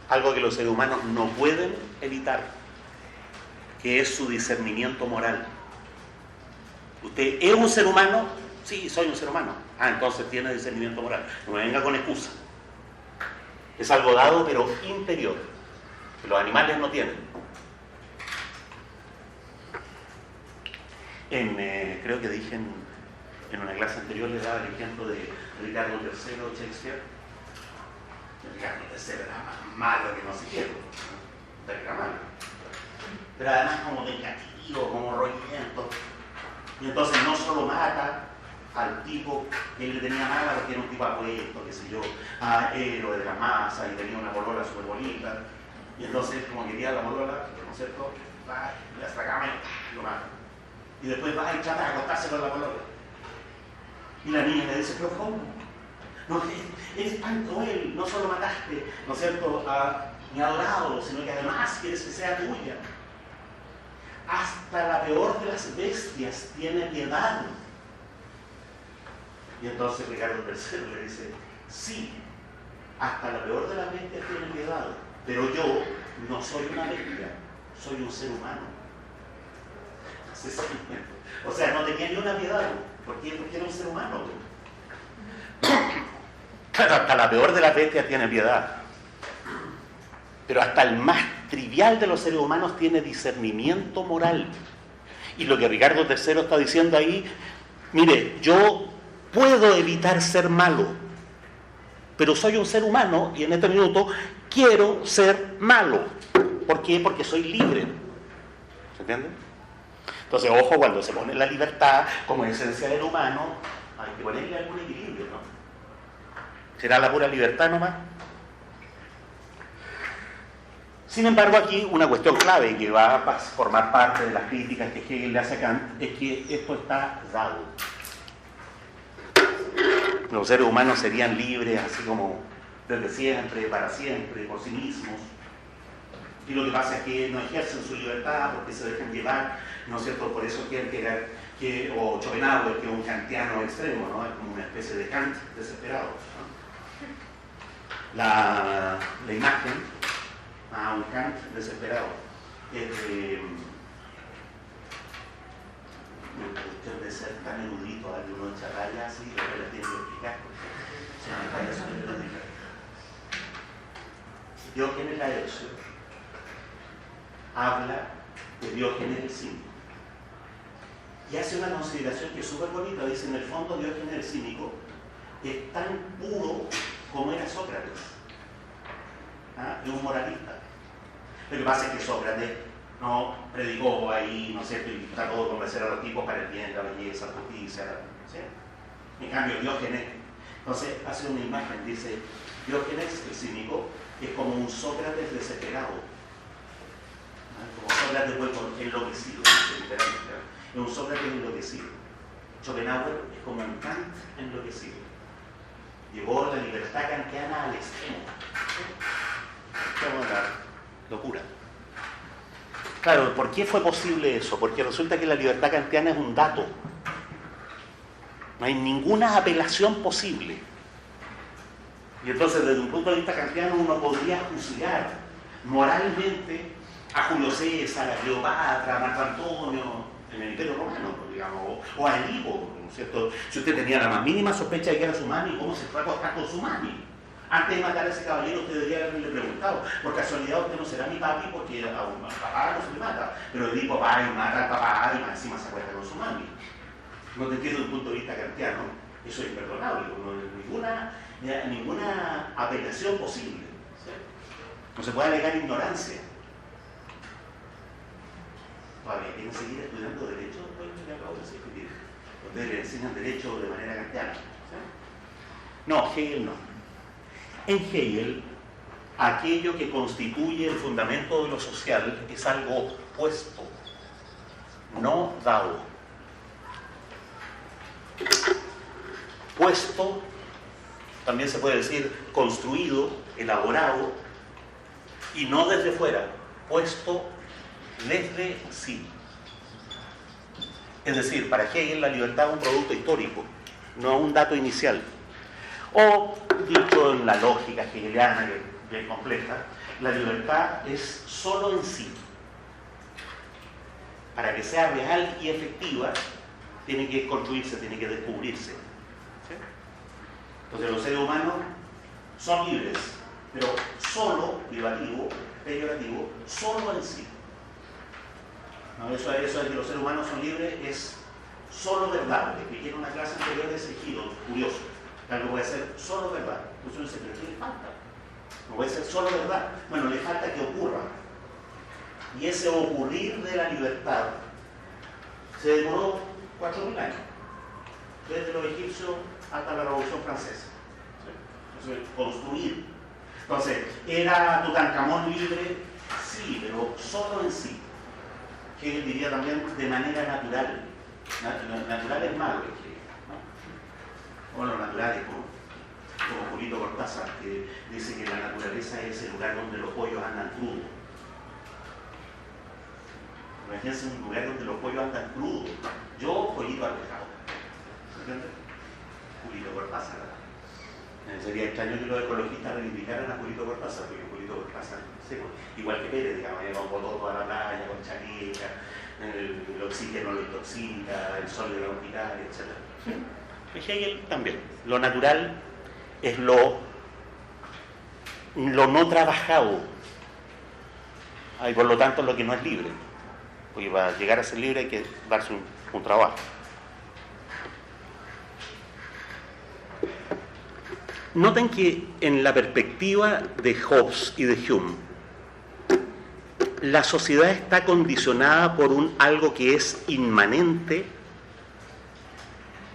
S3: Algo que los seres humanos no pueden evitar, que es su discernimiento moral. ¿Usted es un ser humano? Sí, soy un ser humano. Ah, entonces tiene discernimiento moral. No me venga con excusa. Es algo dado, pero interior, que los animales no tienen. Creo que dije en una clase anterior, le daba el ejemplo de Ricardo III, Shakespeare. Ricardo III era más malo que no sé qué. Era malo. Pero además como vengativo, como rollento. Y entonces no solo mata al tipo que él le tenía mala, porque era un tipo apuesto, qué sé yo, héroe de las masas, y tenía una polola súper bonita. Y entonces, como quería la polola, ¿no es cierto? Va, le hace la cama y lo mata. Y después va y trata de acostarse con la polola. Y la niña le dice, pero ¿cómo? No, eres tan cruel, no solo mataste, ¿no es cierto?, a mi adorado, sino que además quieres que sea tuya. Hasta la peor de las bestias tiene piedad. Y entonces Ricardo III le dice, sí, hasta la peor de las bestias tiene piedad, pero yo no soy una bestia, soy un ser humano. O sea, no tenía ni una piedad, porque era un ser humano. Claro, hasta la peor de las bestias tiene piedad, pero hasta el más trivial de los seres humanos tiene discernimiento moral. Y lo que Ricardo III está diciendo ahí, mire, yo puedo evitar ser malo, pero soy un ser humano y en este minuto quiero ser malo. ¿Por qué? Porque soy libre. ¿Se entiende? Entonces, ojo, cuando se pone la libertad como esencia del humano, hay que ponerle algún equilibrio, ¿no? ¿Será la pura libertad nomás? Sin embargo, aquí una cuestión clave que va a formar parte de las críticas que Hegel le hace a Kant es que esto está dado. Los seres humanos serían libres así como desde siempre, para siempre, por sí mismos. Y lo que pasa es que no ejercen su libertad porque se dejan llevar, ¿no es cierto? Por eso Kierkegaard o Schopenhauer, que es un kantiano extremo, ¿no? Es como una especie de Kant desesperado, ¿no? La imagen a un Kant desesperado. cuestión de ser tan erudito, uno echa raya así, lo que le tiene que explicar. Diógenes Laercio habla de Diógenes el Cínico y hace una consideración que es súper bonita. Dice: en el fondo Diógenes el Cínico es tan puro como era Sócrates. Es un moralista. Lo que pasa es que Sócrates no predicó ahí, ¿no es cierto?, y trató de convencer a los tipos para el bien, la belleza, la justicia, ¿sí? En cambio Diógenes, entonces hace una imagen, dice: Diógenes el Cínico es como un Sócrates desesperado, como Sócrates vuelto enloquecido, literalmente, es un Sócrates enloquecido. Schopenhauer es como un Kant enloquecido. Llevó la libertad kantiana al extremo. Como la locura. Claro, ¿por qué fue posible eso? Porque resulta que la libertad kantiana es un dato. No hay ninguna apelación posible. Y entonces, desde un punto de vista kantiano, uno podría juzgar moralmente a Julio César, a Cleopatra, a Marco Antonio, en el Imperio Romano, digamos, o a Edipo, ¿no es cierto? Si usted tenía la más mínima sospecha de que era su mami, ¿cómo se fue a acostar con su mami? Antes de matar a ese caballero, usted debería haberle preguntado: por casualidad usted no será mi papi, porque a un papá no se le mata, pero Edipo va y mata al papá y más encima se acuesta con su mami. No te entiendo desde un punto de vista kantiano, eso es imperdonable, ninguna apelación posible, ¿sí? No se puede alegar ignorancia. Todavía quieren seguir estudiando derecho, ustedes le enseñan derecho de manera kantiana, ¿sí? No, Hegel no. En Hegel, aquello que constituye el fundamento de lo social es algo puesto, no dado. Puesto, también se puede decir construido, elaborado, y no desde fuera, puesto desde sí. Es decir, para Hegel la libertad es un producto histórico, no un dato inicial. O, dicho en la lógica hegeliana, que es compleja, la libertad es solo en sí. Para que sea real y efectiva, tiene que construirse, tiene que descubrirse. ¿Sí? Entonces los seres humanos son libres, pero solo, privativo, peyorativo, solo en sí. ¿No? Eso de que los seres humanos son libres es solo verdad. El que quiere una clase anterior es elegido, curioso. Algo puede ser solo verdad. Entonces uno dice: ¿pero qué le falta? No puede ser solo verdad. Bueno, le falta que ocurra. Y ese ocurrir de la libertad se demoró 4.000 años, desde los egipcios hasta la Revolución Francesa. ¿Sí? Entonces, construir. Entonces, ¿era Tutankamón libre? Sí, pero solo en sí. Que él diría también de manera natural. Natural es malo, ¿no? O lo natural es como Julito Cortázar, que dice que la naturaleza es el lugar donde los pollos andan crudos. Imagínense un lugar donde los pollos andan crudos. Yo, pollito alejado. ¿Entiendes? Julito Cortázar. Sería extraño que los ecologistas reivindicaran a Julito Cortázar, porque Julito Cortázar, igual que Pérez, digamos, con botó toda la playa, con chaqueta, el oxígeno lo intoxica, el sol le va a picar, etc. Hegel también. Lo natural es lo no trabajado, y por lo tanto lo que no es libre. Porque para llegar a ser libre hay que darse un trabajo. Noten que en la perspectiva de Hobbes y de Hume, la sociedad está condicionada por algo que es inmanente,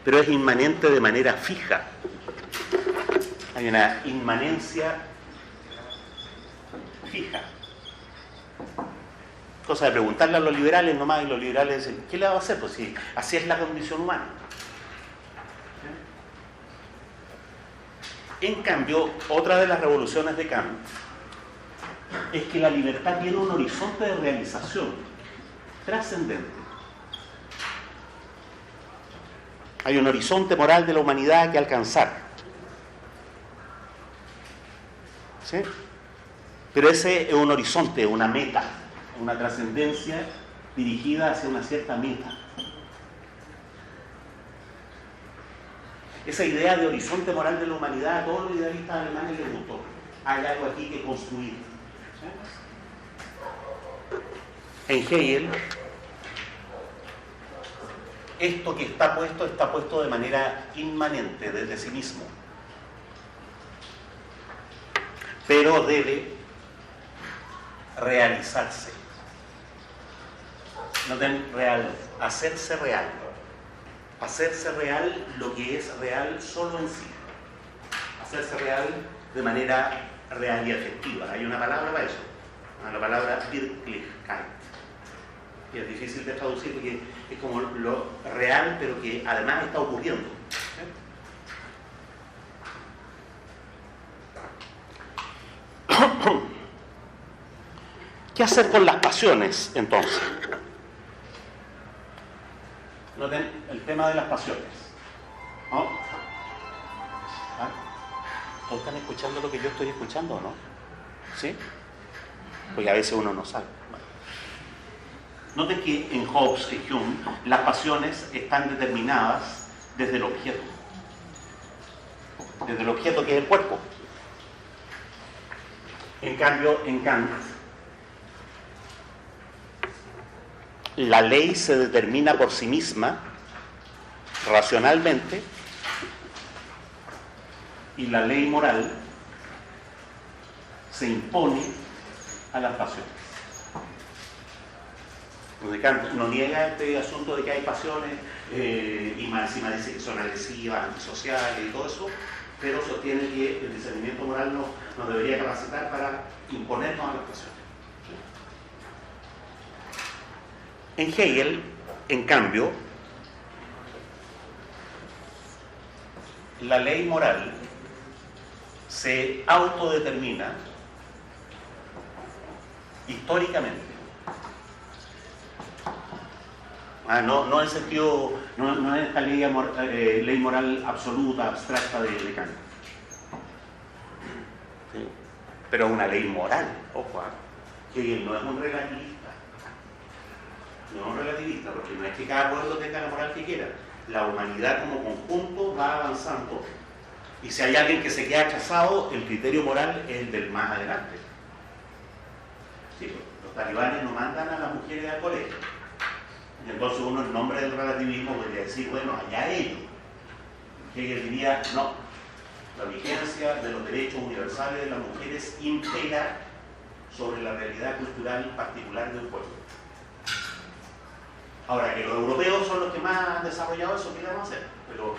S3: pero es inmanente de manera fija. Hay una inmanencia fija. Cosa de preguntarle a los liberales nomás, y los liberales dicen: ¿qué le va a hacer? Pues si así es la condición humana. En cambio, otra de las revoluciones de Kant es que la libertad tiene un horizonte de realización trascendente. Hay un horizonte moral de la humanidad que alcanzar. ¿Sí? Pero ese es un horizonte, una meta, una trascendencia dirigida hacia una cierta meta. Esa idea de horizonte moral de la humanidad a todos los idealistas alemanes les gustó. Hay algo aquí que construir. En Hegel, esto que está puesto de manera inmanente desde sí mismo, pero debe realizarse. Noten, real, hacerse real. Hacerse real lo que es real solo en sí. Hacerse real de manera real y efectiva. Hay una palabra para eso, la palabra Wirklichkeit. Y es difícil de traducir porque es como lo real, pero que además está ocurriendo. ¿Qué hacer con las pasiones, entonces? Noten el tema de las pasiones, ¿no? ¿Ah? ¿Todos están escuchando lo que yo estoy escuchando o no? ¿Sí? Porque a veces uno no sabe. Bueno. Noten que en Hobbes y Hume las pasiones están determinadas desde el objeto. Desde el objeto que es el cuerpo. En cambio, en Kant, la ley se determina por sí misma, racionalmente, y la ley moral se impone a las pasiones. Kant no niega este asunto de que hay pasiones, y más encima dice que son agresivas, antisociales y todo eso, pero sostiene que el discernimiento moral nos debería capacitar para imponernos a las pasiones. En Hegel, en cambio, la ley moral se autodetermina históricamente. No en el sentido, no es esta ley moral absoluta, abstracta de Kant. ¿Sí? Pero es una ley moral, ojo, Hegel no es un relativista. No es un relativista, porque no es que cada pueblo tenga la moral que quiera. La humanidad como conjunto va avanzando, y si hay alguien que se queda atrasado, el criterio moral es el del más adelante. Sí, los talibanes no mandan a las mujeres al colegio. Y entonces uno, en nombre del relativismo, podría decir, bueno, allá ellos. Hegel diría, no, la vigencia de los derechos universales de las mujeres impera sobre la realidad cultural particular de un pueblo. Ahora, que los europeos son los que más han desarrollado eso, ¿qué le vamos a hacer? Pero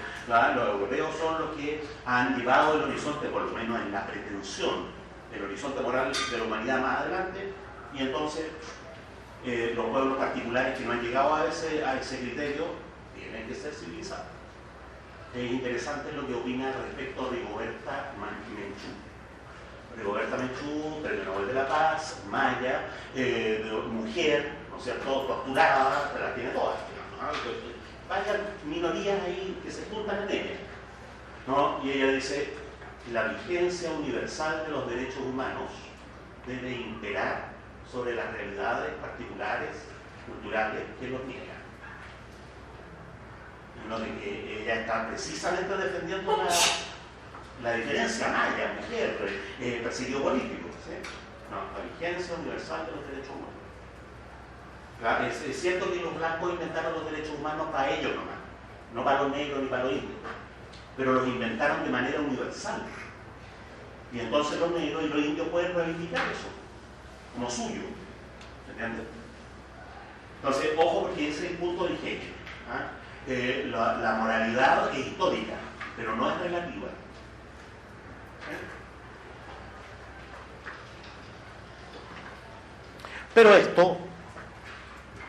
S3: los europeos son los que han llevado el horizonte, por lo menos en la pretensión, el horizonte moral de la humanidad más adelante, y entonces los pueblos particulares que no han llegado a ese criterio tienen que ser civilizados. Es interesante lo que opina respecto a Rigoberta Menchú. Rigoberta Menchú, Premio Nobel de la Paz, maya, mujer, ¿no es cierto?, torturada, las tiene todas, ¿no? Vayan minorías ahí que se juntan en ella, ¿no? Y ella dice, la vigencia universal de los derechos humanos debe imperar sobre las realidades particulares, culturales, que los niegan. ¿No? De que ella está precisamente defendiendo la diferencia maya, mujer, perseguido político, ¿sí? No, la vigencia universal de los derechos humanos. Es cierto que los blancos inventaron los derechos humanos para ellos nomás, no para los negros ni para los indios, pero los inventaron de manera universal. Y entonces los negros y los indios pueden reivindicar eso como suyo. ¿Entiendes? Entonces, ojo, porque ese es el punto de Hegel. La moralidad es histórica, pero no es relativa. Pero esto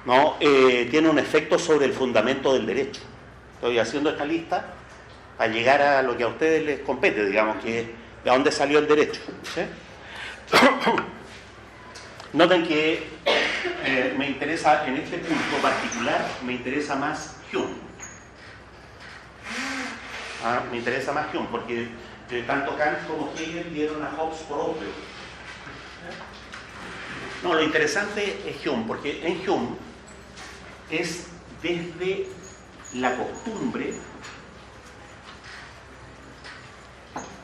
S3: ¿no? Tiene un efecto sobre el fundamento del derecho. Estoy haciendo esta lista para llegar a lo que a ustedes les compete, digamos, que es de dónde salió el derecho. ¿Sí? Noten que me interesa, en este punto particular, me interesa más Hume. Me interesa más Hume, porque tanto Kant como Hegel dieron a Hobbes por obvio. No, lo interesante es Hume, porque en Hume es desde la costumbre,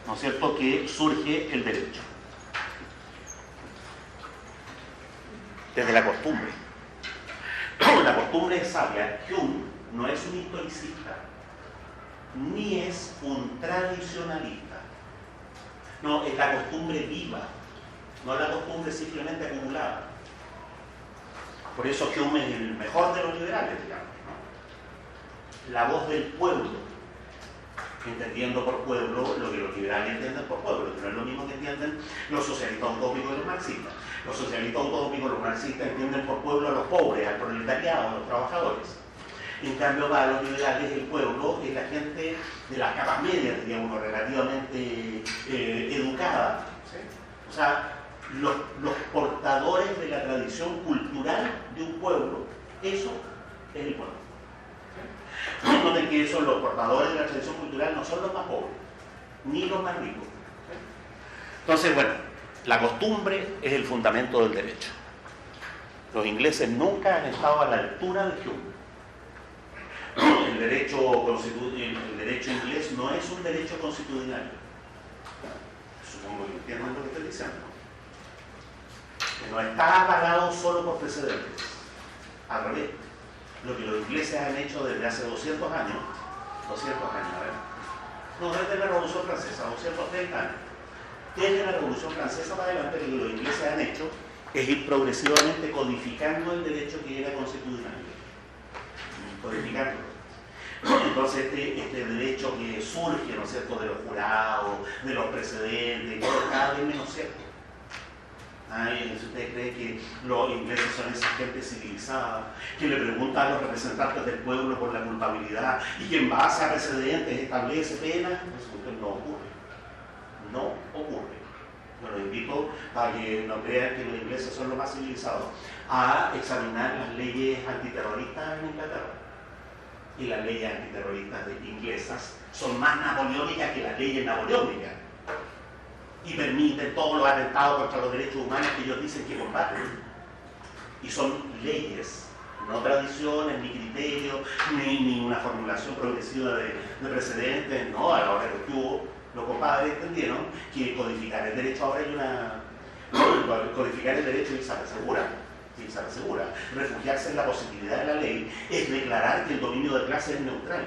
S3: ¿no es cierto?, que surge el derecho. Desde la costumbre. La costumbre es sabia. Hume no es un historicista, ni es un tradicionalista. No, es la costumbre viva, no es la costumbre simplemente acumulada. Por eso Hume es el mejor de los liberales, digamos, ¿no? La voz del pueblo, entendiendo por pueblo lo que los liberales entienden por pueblo, que no es lo mismo que entienden los socialistas utópicos y los marxistas. Los socialistas utópicos, los marxistas entienden por pueblo a los pobres, al proletariado, a los trabajadores. En cambio, para los liberales el pueblo es la gente de las capas medias, digamos, relativamente educada, ¿sí? O sea, los portadores de la tradición cultural de un pueblo, eso es el pueblo. ¿Sí? Noten que esos, los portadores de la tradición cultural, no son los más pobres, ni los más ricos. ¿Sí? Entonces, bueno, la costumbre es el fundamento del derecho. Los ingleses nunca han estado a la altura de Hume. El derecho inglés no es un derecho constitucional. Supongo que entienden lo que estoy diciendo. Que no está avalado solo por precedentes. Al revés. Lo que los ingleses han hecho desde hace 200 años, a ver. No, desde la Revolución Francesa, 230 años. Desde la Revolución Francesa para adelante, lo que los ingleses han hecho es ir progresivamente codificando el derecho que era constitucional. Codificándolo. Entonces este derecho que surge, ¿no es cierto?, de los jurados, de los precedentes, todo cada vez menos cierto. Si usted cree que los ingleses son esa gente civilizada, que le pregunta a los representantes del pueblo por la culpabilidad y que en base a precedentes establece penas, eso no ocurre. No ocurre. Yo los invito a que no crean que los ingleses son los más civilizados, a examinar las leyes antiterroristas en Inglaterra. Y las leyes antiterroristas inglesas son más napoleónicas que las leyes napoleónicas. Y permiten todos los atentados contra los derechos humanos que ellos dicen que combaten. Y son leyes, no tradiciones, ni criterios, ni una formulación progresiva de precedentes. No, a la hora que tuvo, los compadres entendieron que codificar el derecho ahora hay una... Codificar el derecho y se asegura. Refugiarse en la positividad de la ley es declarar que el dominio de clase es neutral.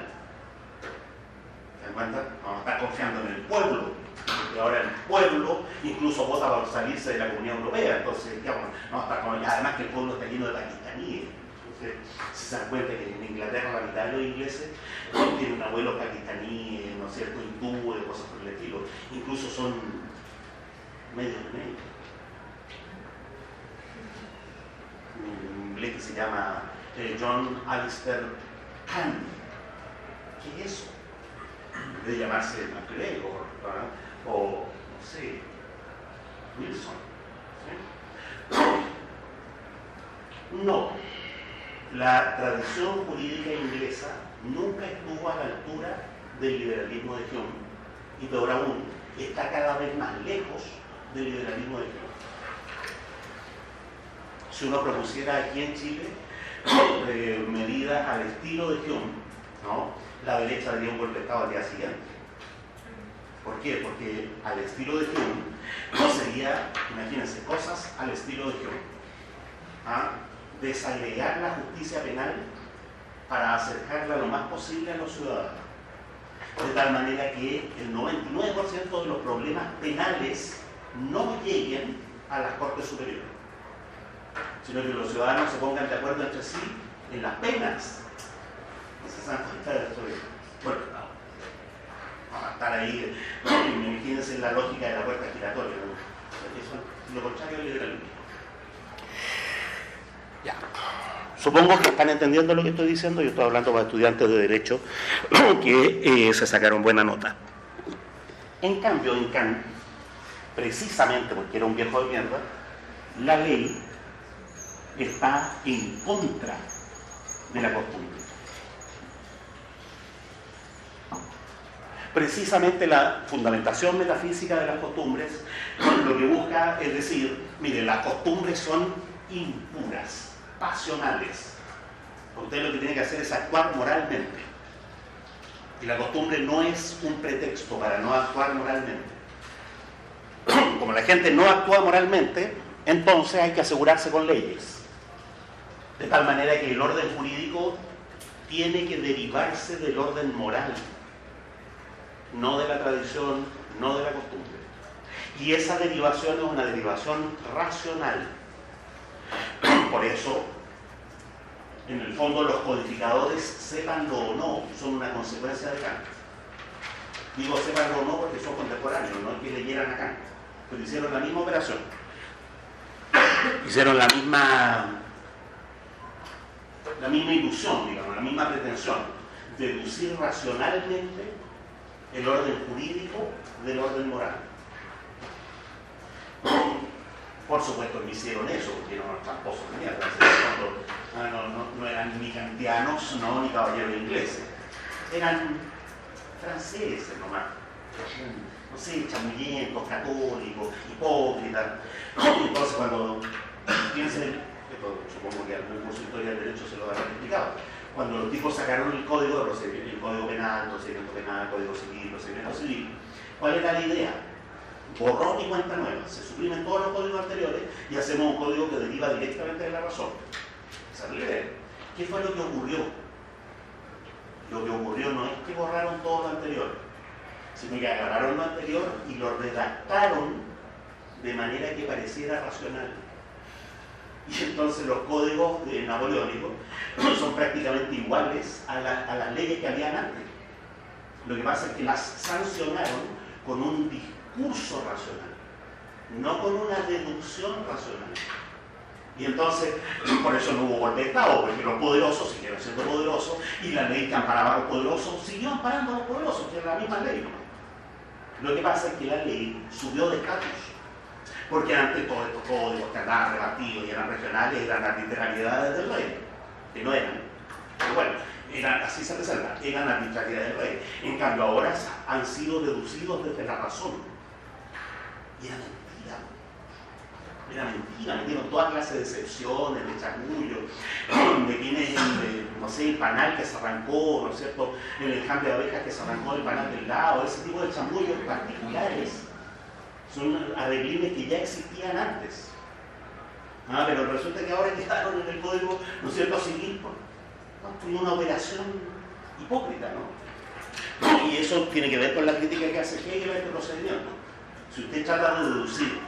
S3: ¿Se dan cuenta? Vamos a estar confiando en el pueblo, porque ahora el pueblo incluso vota por salirse de la Comunidad Europea. Entonces, digamos, vamos a estar con... Además que el pueblo está lleno de pakistaníes. Entonces, si se dan cuenta que en Inglaterra la mitad de los ingleses tienen abuelos pakistaníes, ¿no es cierto?, hindúes, cosas por el estilo. Incluso son medios de medio. Un inglés que se llama John Alistair Candy. ¿Qué es eso? De llamarse MacGregor, ¿verdad? O, no sé, Wilson. ¿Sí? No. La tradición jurídica inglesa nunca estuvo a la altura del liberalismo de Hume. Y peor aún, está cada vez más lejos del liberalismo de Hume. Si uno propusiera aquí en Chile medidas al estilo de Hume, ¿no?, la derecha daría un golpe de Estado al día siguiente. ¿Por qué? Porque al estilo de Hume sería, imagínense, cosas al estilo de Hume. Desagregar la justicia penal para acercarla lo más posible a los ciudadanos. De tal manera que el 99% de los problemas penales no lleguen a las Cortes Superiores, sino que los ciudadanos se pongan de acuerdo entre sí en las penas. Bueno, vamos a estar ahí, imagínense la lógica de la puerta giratoria, ¿no? Eso, lo contrario del liberalismo. Ya. Supongo que están entendiendo lo que estoy diciendo. Yo estoy hablando para estudiantes de Derecho que se sacaron buena nota. En cambio, en Kant, precisamente porque era un viejo de mierda, la ley está en contra de la costumbre. precisamente la fundamentación metafísica de las costumbres lo que busca es decir, mire, las costumbres son impuras, pasionales. Usted lo que tiene que hacer es actuar moralmente. Y la costumbre no es un pretexto para no actuar moralmente. Como la gente no actúa moralmente, entonces hay que asegurarse con leyes. De tal manera que el orden jurídico tiene que derivarse del orden moral, no de la tradición, no de la costumbre. Y esa derivación es una derivación racional. Por eso, en el fondo, los codificadores, sépanlo o no, son una consecuencia de Kant. Digo sépanlo o no porque son contemporáneos, no es que leyeran a Kant, pero hicieron la misma operación. Hicieron la misma ilusión, digamos, la misma pretensión, deducir racionalmente el orden jurídico del orden moral. Por supuesto no hicieron eso, porque no tramposos de mierda, no eran ni kantianos, no, ni caballeros ingleses, eran franceses nomás, no sé, chamullentos, católicos, hipócritas. Entonces cuando piensen, supongo que algún curso de historia del derecho se lo habrán explicado, cuando los tipos sacaron el código penal, procedimiento penal, código civil, procedimiento civil, ¿cuál era la idea? Borrón y cuenta nueva, se suprimen todos los códigos anteriores y hacemos un código que deriva directamente de la razón. Esa es la idea. ¿Qué fue lo que ocurrió? Lo que ocurrió no es que borraron todo lo anterior, sino que agarraron lo anterior y lo redactaron de manera que pareciera racional. Y entonces los códigos napoleónicos son prácticamente iguales a las leyes que habían antes. Lo que pasa es que las sancionaron con un discurso racional, no con una deducción racional. Y entonces, por eso no hubo golpe de Estado, porque los poderosos siguieron siendo poderosos y la ley que amparaba a los poderosos siguió amparando a los poderosos, que es la misma ley, ¿no? Lo que pasa es que la ley subió de estatus. Porque antes todos estos códigos que andaban rebatidos y eran regionales eran arbitrariedades del rey, que no eran. Pero bueno, así se reserva, eran arbitrariedades del rey. En cambio ahora han sido deducidos desde la razón. Y era mentira, metieron toda clase de excepciones, de chagullos, de quienes, no sé, el panal que se arrancó, ¿no es cierto?, el enjambre de abejas que se arrancó del panal del lado, ese tipo de chagullos particulares. Son arreglines que ya existían antes. Pero resulta que ahora quedaron en el código, ¿no es cierto?, civil, por una operación hipócrita, ¿no? Y eso tiene que ver con la crítica que hace Hegel a este procedimiento. Si usted trata de deducir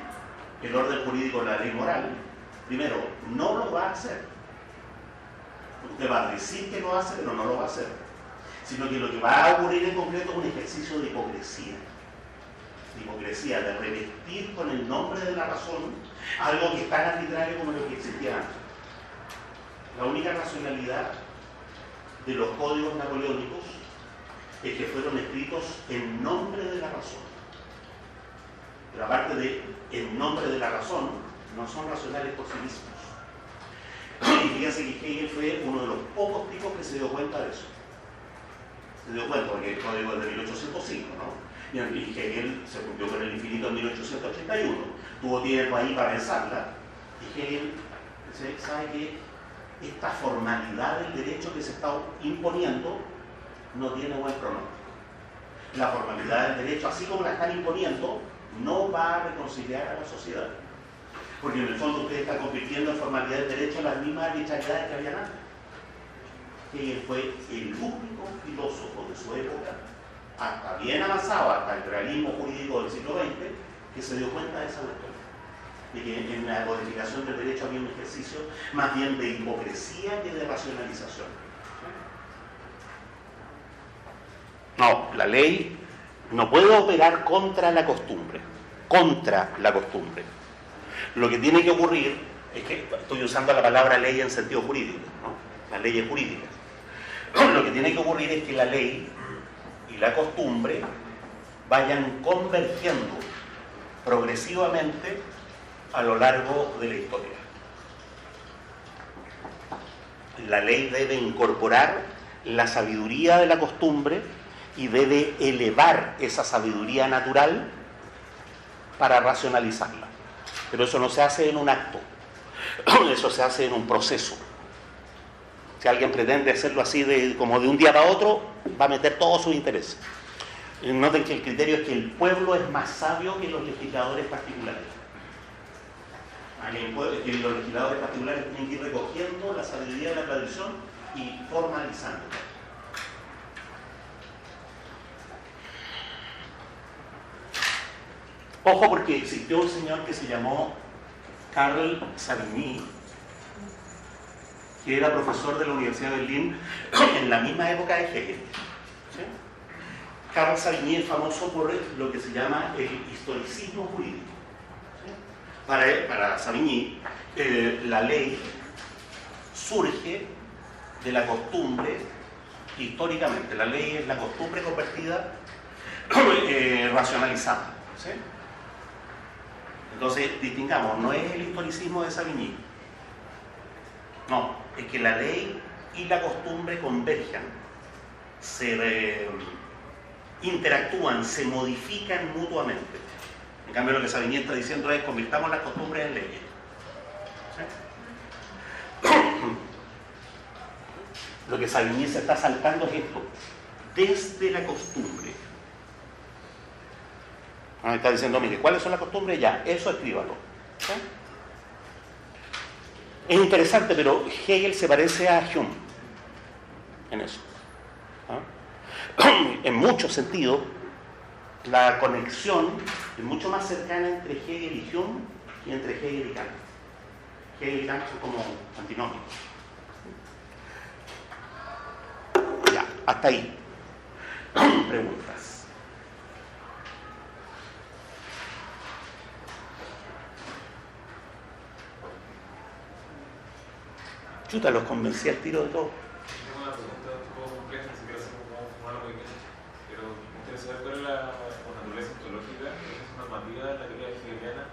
S3: el orden jurídico de la ley moral, primero, no lo va a hacer. Usted va a decir que lo hace, pero no lo va a hacer. Sino que lo que va a ocurrir en concreto es un ejercicio de hipocresía. De revestir con el nombre de la razón algo que es tan arbitrario como lo que existía antes. La única racionalidad de los códigos napoleónicos es que fueron escritos en nombre de la razón. Pero aparte de en nombre de la razón, no son racionales por sí mismos. Y fíjense que Hegel fue uno de los pocos tipos que se dio cuenta de eso. Se dio cuenta porque el código es de 1805, ¿no? Y Hegel se cumplió con el infinito en 1881. Tuvo tiempo ahí para pensarla. Y Hegel sabe que esta formalidad del derecho que se está imponiendo no tiene buen pronóstico. La formalidad del derecho, así como la están imponiendo, no va a reconciliar a la sociedad. Porque en el fondo usted está convirtiendo en formalidad del derecho las mismas arbitrariedades que habían antes. Hegel fue el único filósofo de su época, hasta bien avanzado, hasta el realismo jurídico del siglo XX, que se dio cuenta de esa cuestión, de que en la codificación del derecho había un ejercicio más bien de hipocresía que de racionalización. No, la ley no puede operar contra la costumbre, Lo que tiene que ocurrir, es que estoy usando la palabra ley en sentido jurídico, ¿no? Las leyes jurídicas. Lo que tiene que ocurrir es que la ley y la costumbre vayan convergiendo progresivamente a lo largo de la historia. La ley debe incorporar la sabiduría de la costumbre y debe elevar esa sabiduría natural para racionalizarla. Pero eso no se hace en un acto, eso se hace en un proceso. Si alguien pretende hacerlo así como de un día para otro, va a meter todos sus intereses. Noten que el criterio es que el pueblo es más sabio que los legisladores particulares. Que los legisladores particulares tienen que ir recogiendo la sabiduría de la tradición y formalizándola. Ojo, porque existió un señor que se llamó Carl Savigny, que era profesor de la Universidad de Berlín en la misma época de Hegel. ¿Sí? Carl Savigny es famoso por lo que se llama el historicismo jurídico. ¿Sí? Para Savigny, la ley surge de la costumbre históricamente. La ley es la costumbre convertida, racionalizada. ¿Sí? Entonces, distingamos, no es el historicismo de Savigny. No, es que la ley y la costumbre converjan, se interactúan, se modifican mutuamente. En cambio, lo que Savigny está diciendo es convirtamos las costumbres en leyes. ¿Sí? Lo que Savigny se está saltando es esto, desde la costumbre. Está diciendo, mire, ¿cuáles son las costumbres? Ya, eso escríbalo. ¿Sí? Es interesante, pero Hegel se parece a Hume en eso. En muchos sentidos, la conexión es mucho más cercana entre Hegel y Hume y entre Hegel y Kant. Hegel y Kant son como antinomios. Ya, hasta ahí. Preguntas. Chuta, los convencí al tiro de todo.
S2: Tengo una pregunta un poco compleja, si quieres hacer como formar algo bien, pero me interesa saber cuál es la naturaleza ontológica, la naturaleza normativa de la teoría hegeliana.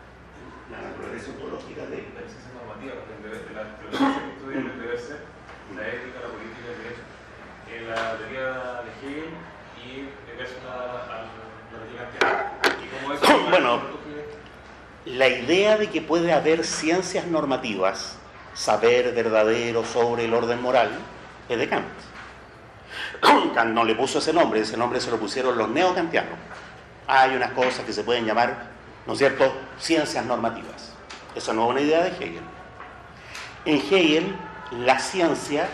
S3: La naturaleza ontológica de
S2: la ciencia normativa, de la teoría que estudia el deber ser, la ética, la política, el derecho, la teoría de Hegel y versus la teoría kantiana. Y como eso,
S3: bueno, la idea de que puede haber ciencias normativas, saber verdadero sobre el orden moral, es de Kant. Kant no le puso ese nombre se lo pusieron los neokantianos. Hay unas cosas que se pueden llamar, ¿no es cierto?, ciencias normativas. Esa no es una idea de Hegel. En Hegel, la ciencia,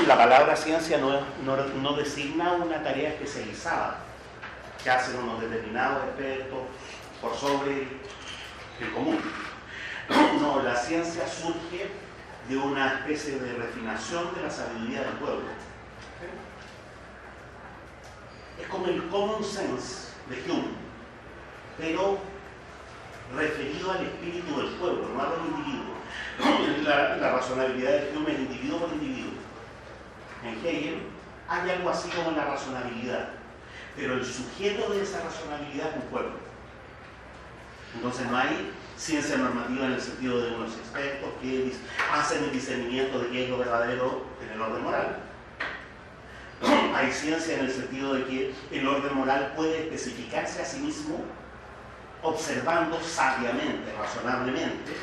S3: la palabra ciencia no designa una tarea especializada que hacen unos determinados expertos por sobre el común. No, la ciencia surge de una especie de refinación de la sabiduría del pueblo. Es como el common sense de Hume, pero referido al espíritu del pueblo, no a los individuos. La razonabilidad de Hume es individuo por individuo. En Hegel hay algo así como la razonabilidad, pero el sujeto de esa razonabilidad es un pueblo. Entonces no hay ciencia normativa en el sentido de unos expertos que hacen el discernimiento de qué es lo verdadero en el orden moral. Hay ciencia en el sentido de que el orden moral puede especificarse a sí mismo observando sabiamente, razonablemente,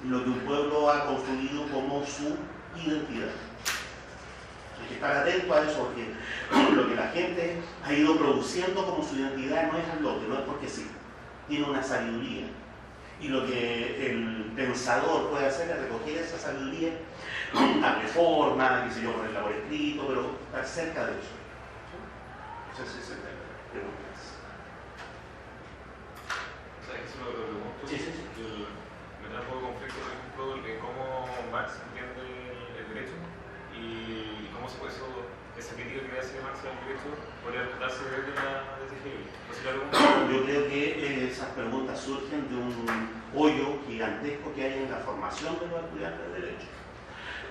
S3: lo que un pueblo ha construido como su identidad. Hay que estar atento a eso porque lo que la gente ha ido produciendo como su identidad no es al lote, no es porque sí, tiene una sabiduría. Y lo que el pensador puede hacer es recoger esa sabiduría, darle forma, qué sé yo, ponerla por escrito, pero estar cerca de eso. Esa es esa pregunta.
S2: ¿Sabes que se lo pregunto?
S3: Sí.
S2: Me da un poco de conflicto, por ejemplo, en cómo Marx entiende el derecho y cómo se puede esa crítica que hace Marx al derecho podría darse desde Hegel.
S3: Yo creo que esas preguntas surgen de un hoyo gigantesco que hay en la formación de los estudiantes de Derecho.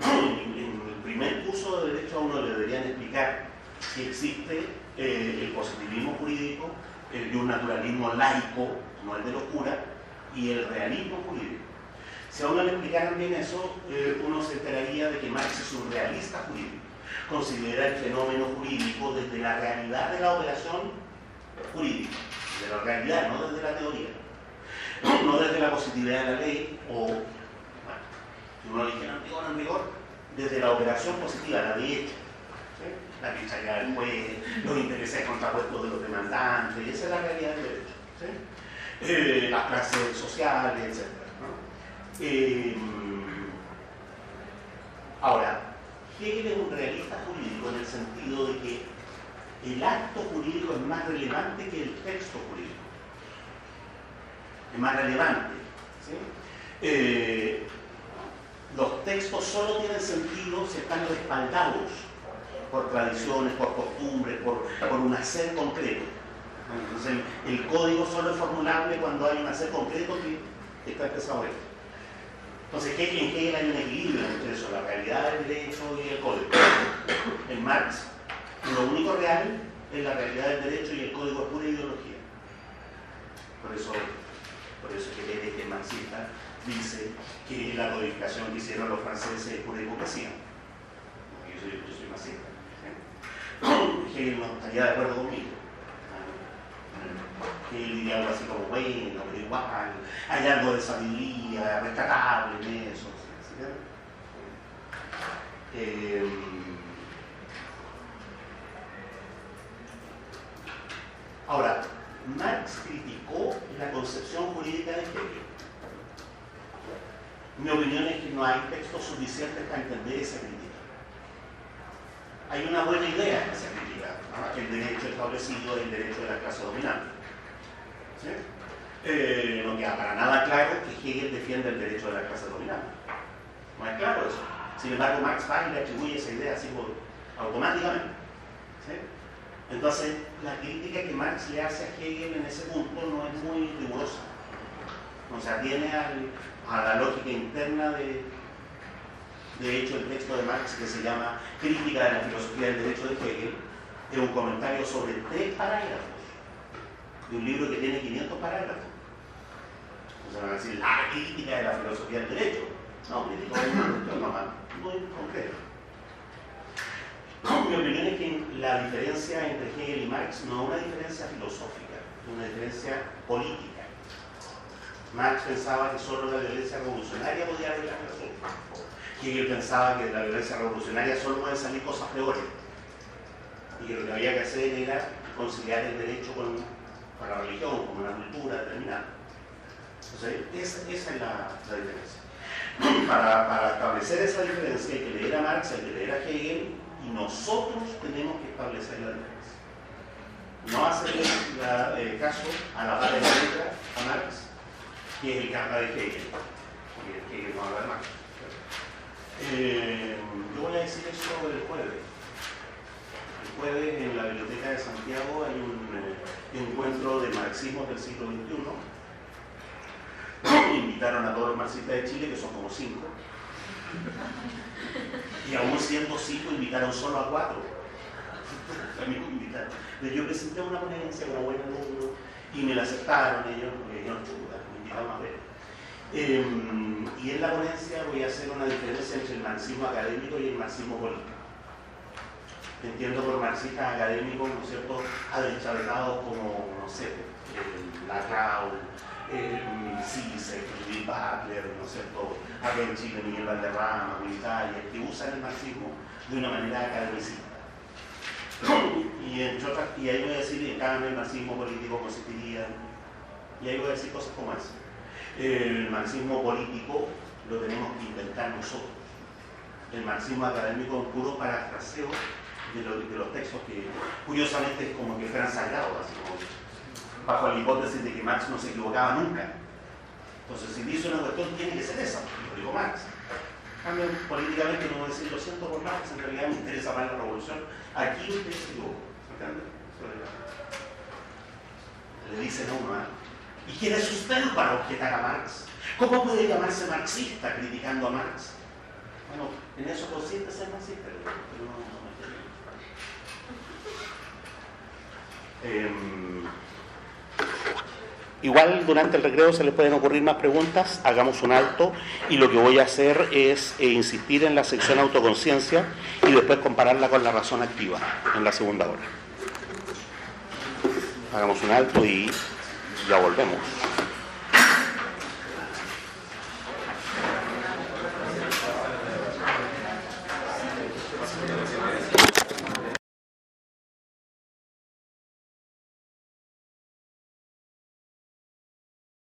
S3: En el primer curso de Derecho a uno le deberían explicar si existe el positivismo jurídico, el de un naturalismo laico, no el de locura, y el realismo jurídico. Si a uno le explicaran bien eso, uno se enteraría de que Marx es un realista jurídico. considera el fenómeno jurídico desde la realidad de la operación jurídica, de la realidad, no desde la teoría, no desde la positividad de la ley, o, bueno, si uno dice en rigor, desde la operación positiva, la de hecho, ¿sí? La que echa ya el juez, los intereses contrapuestos de los demandantes, esa es la realidad del derecho, ¿sí? Las clases sociales, etc. Ahora, Hegel es un realista jurídico en el sentido de que el acto jurídico es más relevante que el texto jurídico. Es más relevante. ¿Sí? Los textos solo tienen sentido si están respaldados por tradiciones, por costumbres, por un hacer concreto. Entonces, el código solo es formulable cuando hay un hacer concreto que está expresado ahí. Entonces, en Hegel hay un equilibrio entre eso, la realidad del derecho y el código. En Marx, lo único real es la realidad del derecho y el código es pura ideología. Por eso que el marxista dice que la codificación que hicieron los franceses es pura hipocresía. Yo soy marxista. Hegel no estaría de acuerdo conmigo. Hegel diría algo así como, bueno, pero igual, hay algo de sabiduría rescatable en eso. ¿Sí? Ahora, Marx criticó la concepción jurídica de Hegel. Mi opinión es que no hay textos suficientes para entender esa crítica. Hay una buena idea en esa crítica, ¿no? El derecho establecido es el derecho de la clase dominante. ¿Sí? No queda para nada claro que Hegel defiende el derecho de la clase dominante. No es claro eso. Sin embargo, Max Weber le atribuye esa idea así automáticamente. ¿Sí? Entonces, la crítica que Marx le hace a Hegel en ese punto no es muy rigurosa. O sea, tiene a la lógica interna de hecho, el texto de Marx, que se llama Crítica de la filosofía del derecho de Hegel, es un comentario sobre 3 parágrafos de un libro que tiene 500 parágrafos. O sea, van a decir, la crítica de la filosofía del derecho. No, crítica de una cuestión normal, muy concreta. Mi opinión es que la diferencia entre Hegel y Marx no es una diferencia filosófica, es una diferencia política. Marx pensaba que solo la violencia revolucionaria podía arreglar el asunto. Hegel pensaba que de la violencia revolucionaria solo pueden salir cosas peores. Y que lo que había que hacer era conciliar el derecho con la religión, con una cultura determinada. Entonces, esa es la diferencia. Para establecer esa diferencia hay que leer a Marx, hay que leer a Hegel, y nosotros tenemos que establecer la diferencia. No hacerle caso a la parte de la letra a Marx, que es el que habla de Hegel, porque Hegel no habla de Marx. Yo voy a decir eso el jueves. El jueves en la Biblioteca de Santiago hay un encuentro de marxismo del siglo XXI. Invitaron a todos los marxistas de Chile, que son como 5. Y aún siendo 5, invitaron solo a 4. Yo presenté una ponencia como buen alumno y me la aceptaron ellos, me dijeron chuta, me invitaron a ver. Y en la ponencia voy a hacer una diferencia entre el marxismo académico y el marxismo político. Entiendo por marxistas académicos, ¿no es cierto?, adechavetados como, no sé, Laclau, Zizek, Judith Butler, ¿no es cierto?, acá en Chile Miguel Valderrama, Italia, que usan el marxismo de una manera academicista. Y ahí voy a decir, en cambio, el marxismo político consistiría, y ahí voy a decir cosas como esa. El marxismo político lo tenemos que inventar nosotros. El marxismo académico es puro parafraseo de los textos que, curiosamente, es como que fueran sagrados, así como, bajo la hipótesis de que Marx no se equivocaba nunca. Entonces, si dice una cuestión, tiene que ser esa, lo dijo Marx. Cambio, políticamente no voy a decir, lo siento por Marx, en realidad me interesa más la revolución. Aquí usted se equivocó, ¿entiende? Le dicen a uno, ¿y quién es usted para objetar a Marx? ¿Cómo puede llamarse marxista criticando a Marx? Bueno, en eso consiste ser marxista, pero no me Igual durante el recreo se les pueden ocurrir más preguntas, hagamos un alto y lo que voy a hacer es insistir en la sección autoconciencia y después compararla con la razón activa en la segunda hora. Hagamos un alto y ya volvemos.